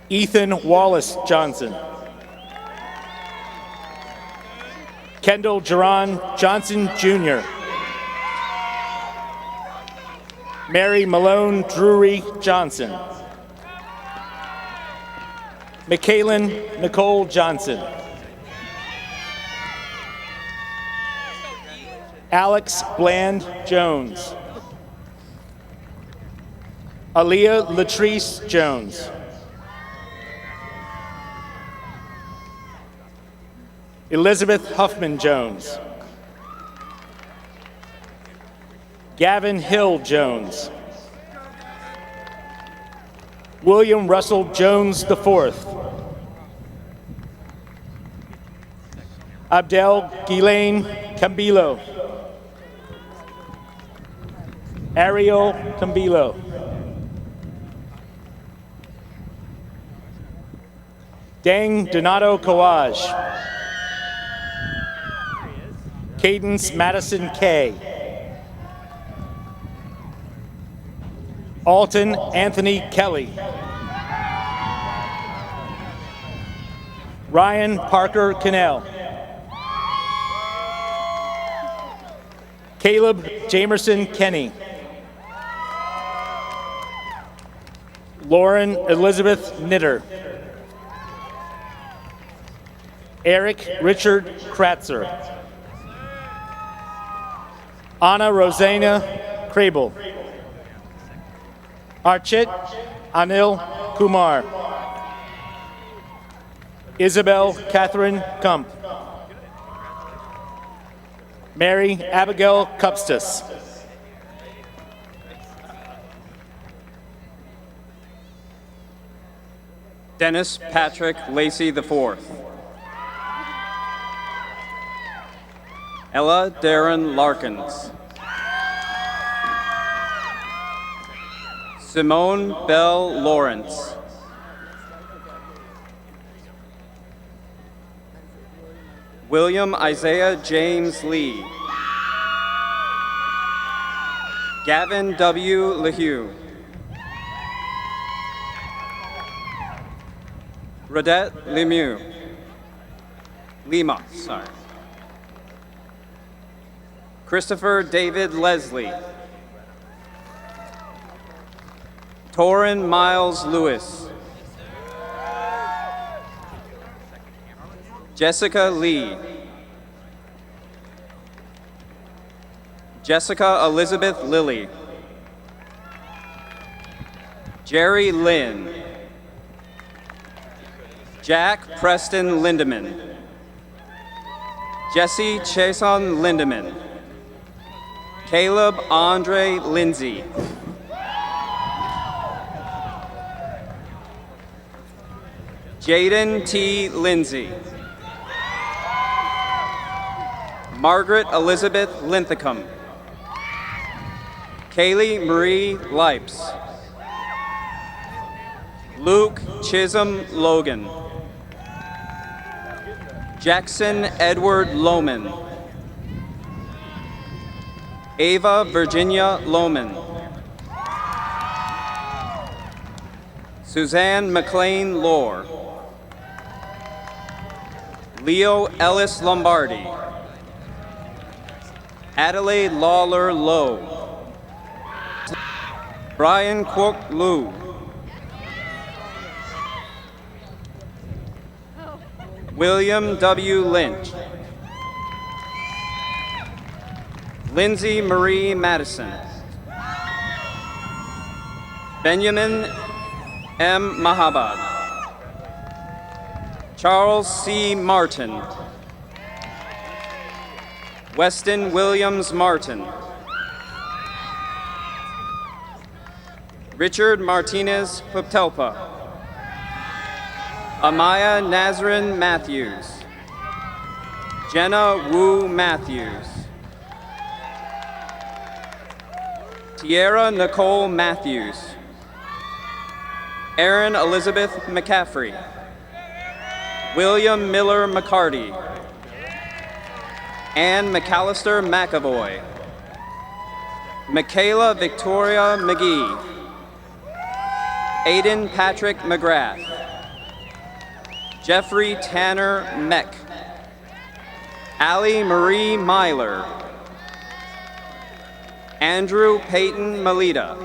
Ethan Wallace Johnson. Kendall Jerron Johnson Jr. Mary Malone Drury Johnson. Michaelin Nicole Johnson. Alex Bland Jones. Aaliyah Latrice Jones. Elizabeth Huffman Jones. Gavin Hill Jones. William Russell Jones IV. Abdel Ghislaine Cambilo. Ariel Cambilo. Dang Donato Coage. Cadence Madison K. Alton Anthony Kelly. Ryan Parker Cannell. Caleb Jamerson Kenny. Lauren Elizabeth Knitter. Eric Richard Kratzer. Anna Rosanna Crable. Archit Anil Kumar. Isabel Catherine Kump. Mary Abigail Cupstus. Dennis Patrick Lacey IV. Ella Darren Larkins. Simone Bell Lawrence. William Isaiah James Lee. Gavin W. LeHue. Rodette Lemieux. Lima, sorry. Christopher David Leslie. Torrin Miles Lewis. Jessica Lee. Jessica Elizabeth Lilly. Jerry Lynn. Jack Preston Lindeman. Jesse Chason Lindeman. Caleb Andre Lindsay. Jaden T. Lindsay. Margaret Elizabeth Linthicum. Kaylee Marie Lipes. Luke Chisholm Logan. Jackson Edward Lohman. Ava Virginia Lohman. Suzanne McLean Lohr. Leo Ellis Lombardi. Adelaide Lawler Lowe. Brian Kwok Liu. William W. Lynch. Lindsay Marie Madison. Benjamin M. Mahabad. Charles C. Martin. Weston Williams Martin. Richard Martinez Puptelpa. Amaya Nazrin Matthews. Jenna Wu Matthews. Tierra Nicole Matthews. Erin Elizabeth McCaffrey. William Miller McCarty. Ann McAllister McAvoy. Michaela Victoria McGee. Aiden Patrick McGrath. Jeffrey Tanner Meck. Allie Marie Myler. Andrew Peyton Melita.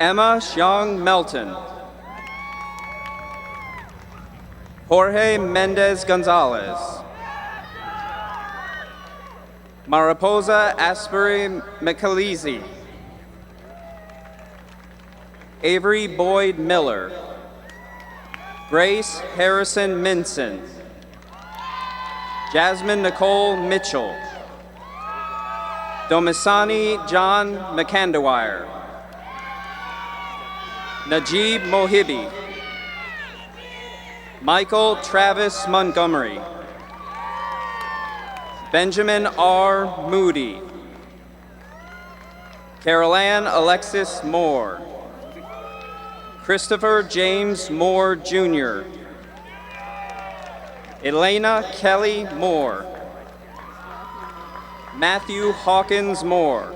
Emma Xiong Melton. Jorge Mendez Gonzalez. Mariposa Asbury McAleese. Avery Boyd Miller. Grace Harrison Minson. Jasmine Nicole Mitchell. Domisani John McCandawire. Najib Mohibi. Michael Travis Montgomery. Benjamin R. Moody. Carol-Ann Alexis Moore. Christopher James Moore, Jr. Elena Kelly Moore. Matthew Hawkins Moore.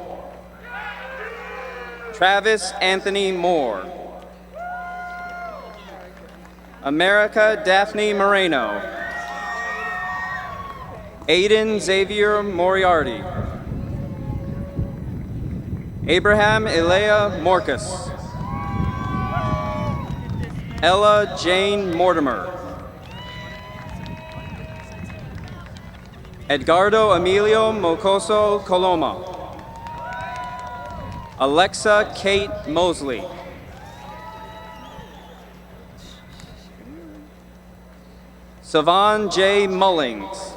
Travis Anthony Moore. America Daphne Moreno. Aiden Xavier Moriarty. Abraham Elea Morcus. Ella Jane Mortimer. Edgardo Emilio Mocoso Coloma. Alexa Kate Mosley. Savon J. Mullings.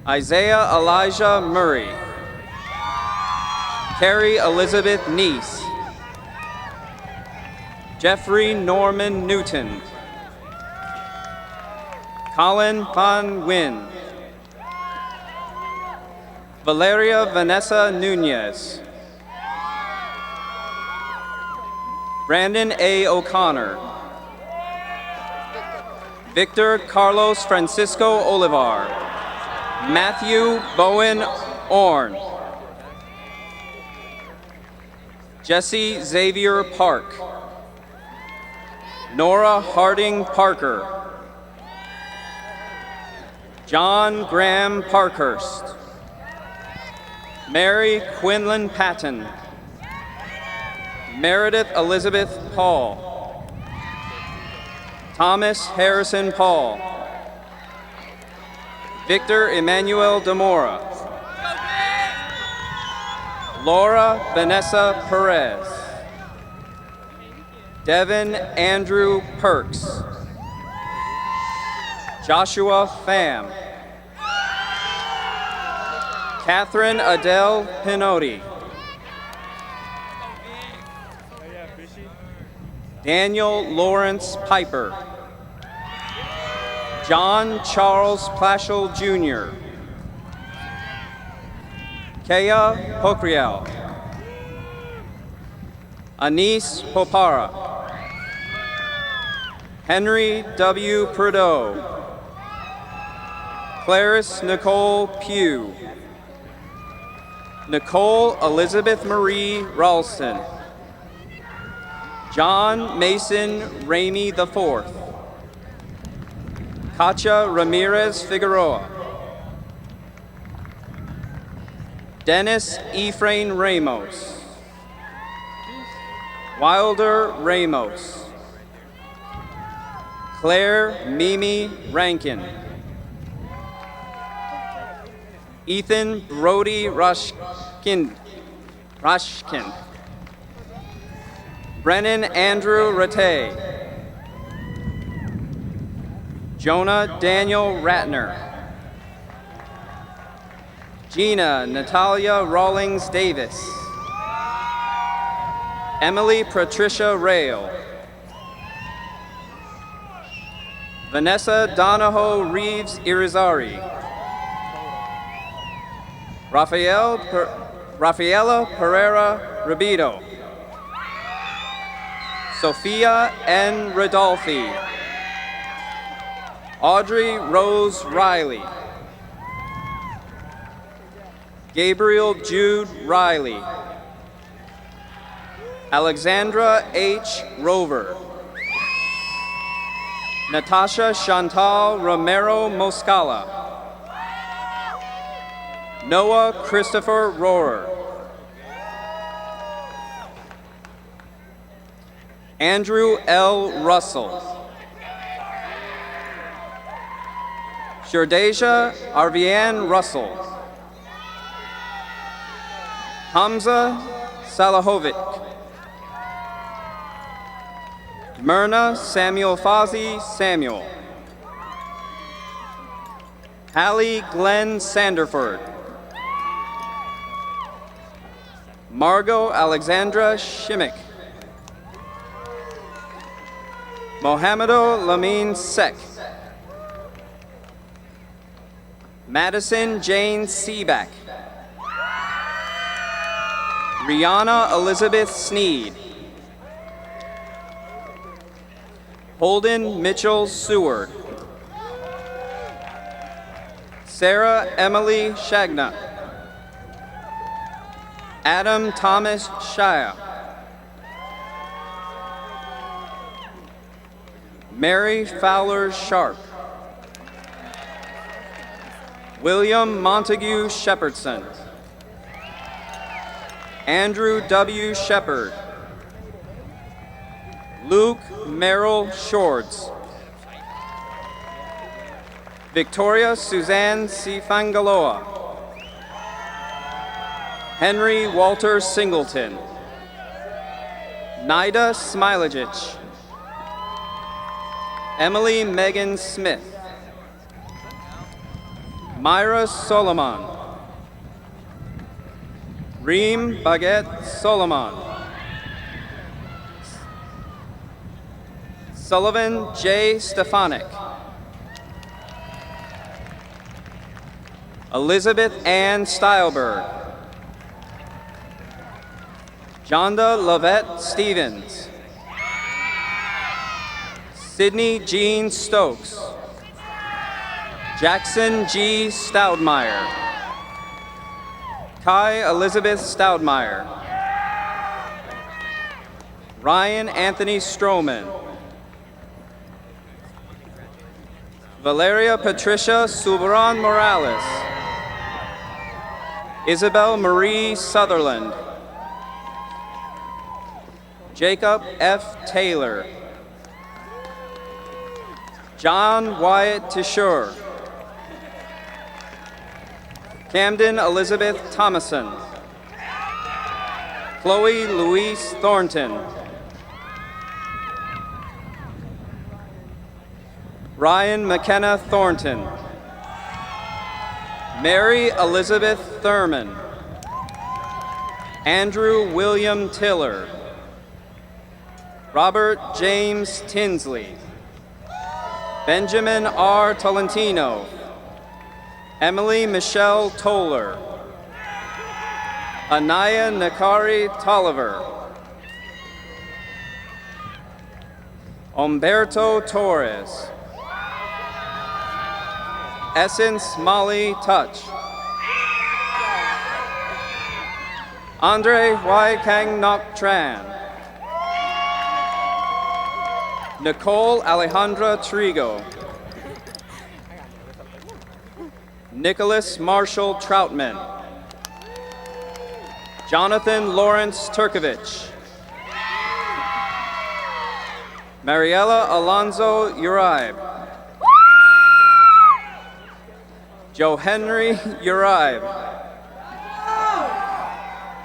Isaiah Elijah Murray. Carrie Elizabeth Neese. Jeffrey Norman Newton. Colin Van Nguyen. Valeria Vanessa Nunez. Brandon A. O'Connor. Victor Carlos Francisco Olivar. Matthew Bowen Orn. Jesse Xavier Park. Nora Harding Parker, John Graham Parkhurst, Mary Quinlan Patton, Meredith Elizabeth Paul, Thomas Harrison Paul, Victor Emmanuel Demora, Laura Vanessa Perez, Devin Andrew Perks, Joshua Pham, Catherine Adele Pinotti, Daniel Lawrence Piper, John Charles Plashel Jr., Kea Pokriel, Anis Popara, Henry W. Prideaux, Clarice Nicole Pugh, Nicole Elizabeth Marie Ralston, John Mason Ramey IV, Katia Ramirez Figueroa, Dennis Ephraim Ramos, Wilder Ramos, Claire Mimi Rankin, Ethan Brody Rashkin, Brennan Andrew Rattay, Jonah Daniel Ratner, Gina Natalia Rawlings Davis, Emily Patricia Rail, Vanessa Donahoe Reeves Irizarry, Rafaela Pereira Rabito, Sophia N. Rodolfi, Audrey Rose Riley, Gabriel Jude Riley, Alexandra H. Rover, Natasha Chantal Romero Moscala, Noah Christopher Rohrer, Andrew L. Russell, Shurdasia Arvian Russell, Hamza Salahovic, Myrna Samuel Fozzie Samuel, Hallie Glenn Sanderford, Margot Alexandra Shimmick, Mohamedo Lamin Sek, Madison Jane Seaback, Rihanna Elizabeth Sneed, Holden Mitchell Seward, Sarah Emily Shagna, Adam Thomas Shia, Mary Fowler Sharp, William Montague Shepherdson, Andrew W. Shepard, Luke Merrill Shorts, Victoria Suzanne Sifangaloa, Henry Walter Singleton, Nida Smilajic, Emily Megan Smith, Myra Solomon, Reem Baguette Solomon, Sullivan J. Stefanik, Elizabeth Ann Stylberg, Jonda Lovette Stevens, Sydney Jean Stokes, Jackson G. Stoudmeyer, Kai Elizabeth Stoudmeyer, Ryan Anthony Stroman, Valeria Patricia Subran Morales. Isabel Marie Sutherland. Jacob F. Taylor. John Wyatt Tishur. Camden Elizabeth Thomason. Chloe Louise Thornton. Ryan McKenna Thornton. Mary Elizabeth Thurman. Andrew William Tiller. Robert James Tinsley. Benjamin R. Tolentino. Emily Michelle Toller. Anaya Nakari Tolliver. Umberto Torres. Essence Molly Touch. Andre Y. Kang Nok Tran. Nicole Alejandra Trigo. Nicholas Marshall Troutman. Jonathan Lawrence Turkovich. Mariela Alonzo Uribe. Joe Henry Uribe.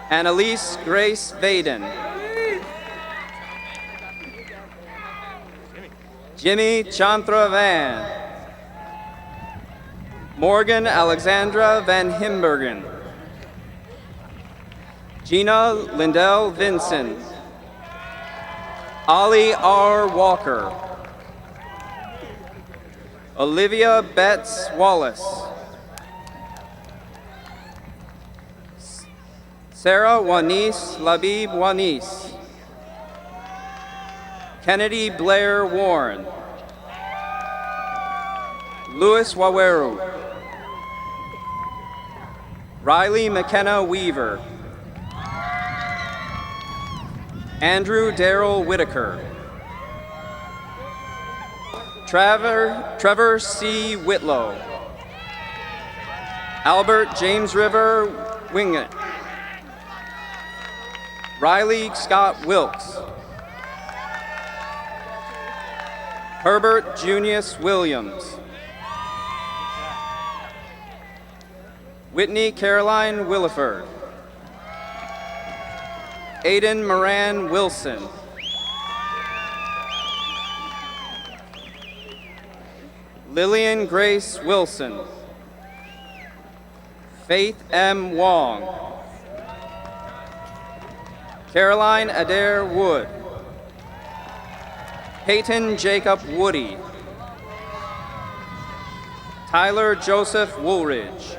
Annalise Grace Vaden. Jimmy Chantra Van. Morgan Alexandra Van Himbergen. Gina Lindell Vinson. Ollie R. Walker. Olivia Betts Wallace. Sarah Wanis Labib Wanis. Kennedy Blair Warren. Louis Waweru. Riley McKenna Weaver. Andrew Darrell Whitaker. Trevor C. Whitlow. Albert James River Wingett. Riley Scott Wilkes. Herbert Junius Williams. Whitney Caroline Williford. Aiden Moran Wilson. Lillian Grace Wilson. Faith M. Wong. Caroline Adair Wood. Peyton Jacob Woody. Tyler Joseph Woolridge.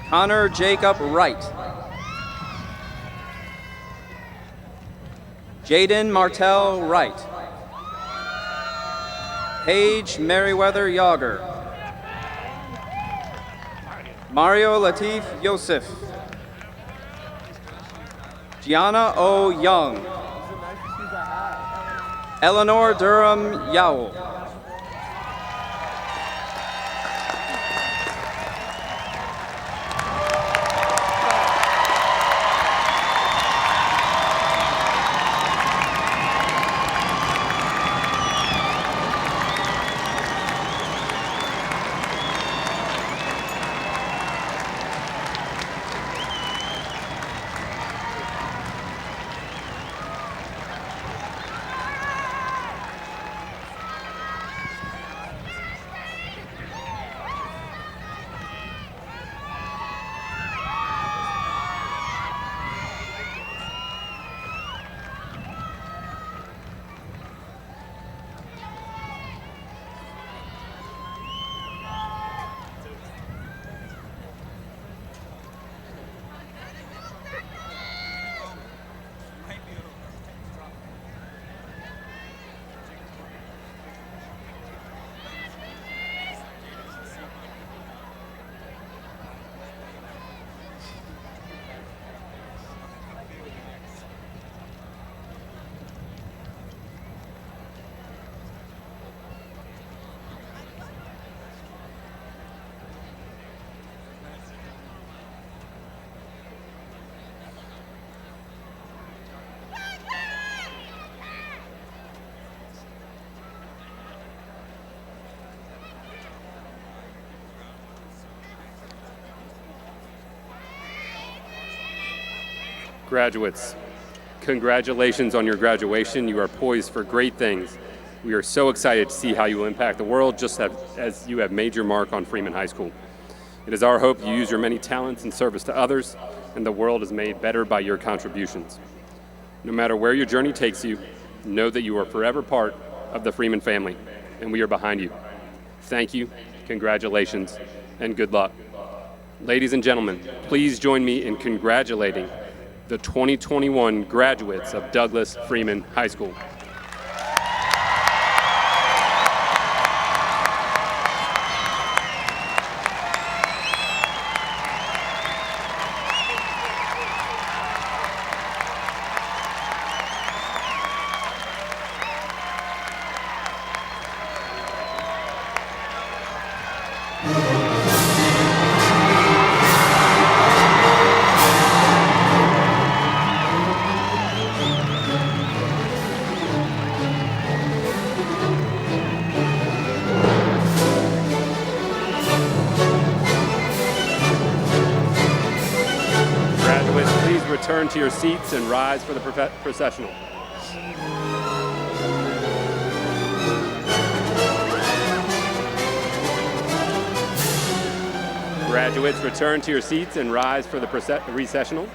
Connor Jacob Wright. Jaden Martell Wright. Paige Merriweather Yager. Mario Latif Yosef. Gianna O. Young. Eleanor Durham Yowell. Graduates, congratulations on your graduation. You are poised for great things. We are so excited to see how you will impact the world just as you have made your mark on Freeman High School. It is our hope you use your many talents in service to others, and the world is made better by your contributions. No matter where your journey takes you, know that you are forever part of the Freeman family, and we are behind you. Thank you, congratulations, and good luck. Ladies and gentlemen, please join me in congratulating the 2021 graduates of Douglas Freeman High School. Return to your seats and rise for the processional. Graduates, return to your seats and rise for the recessional.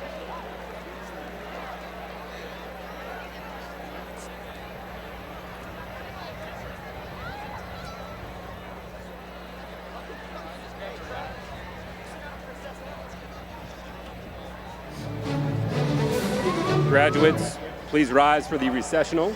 Graduates, please rise for the recessional.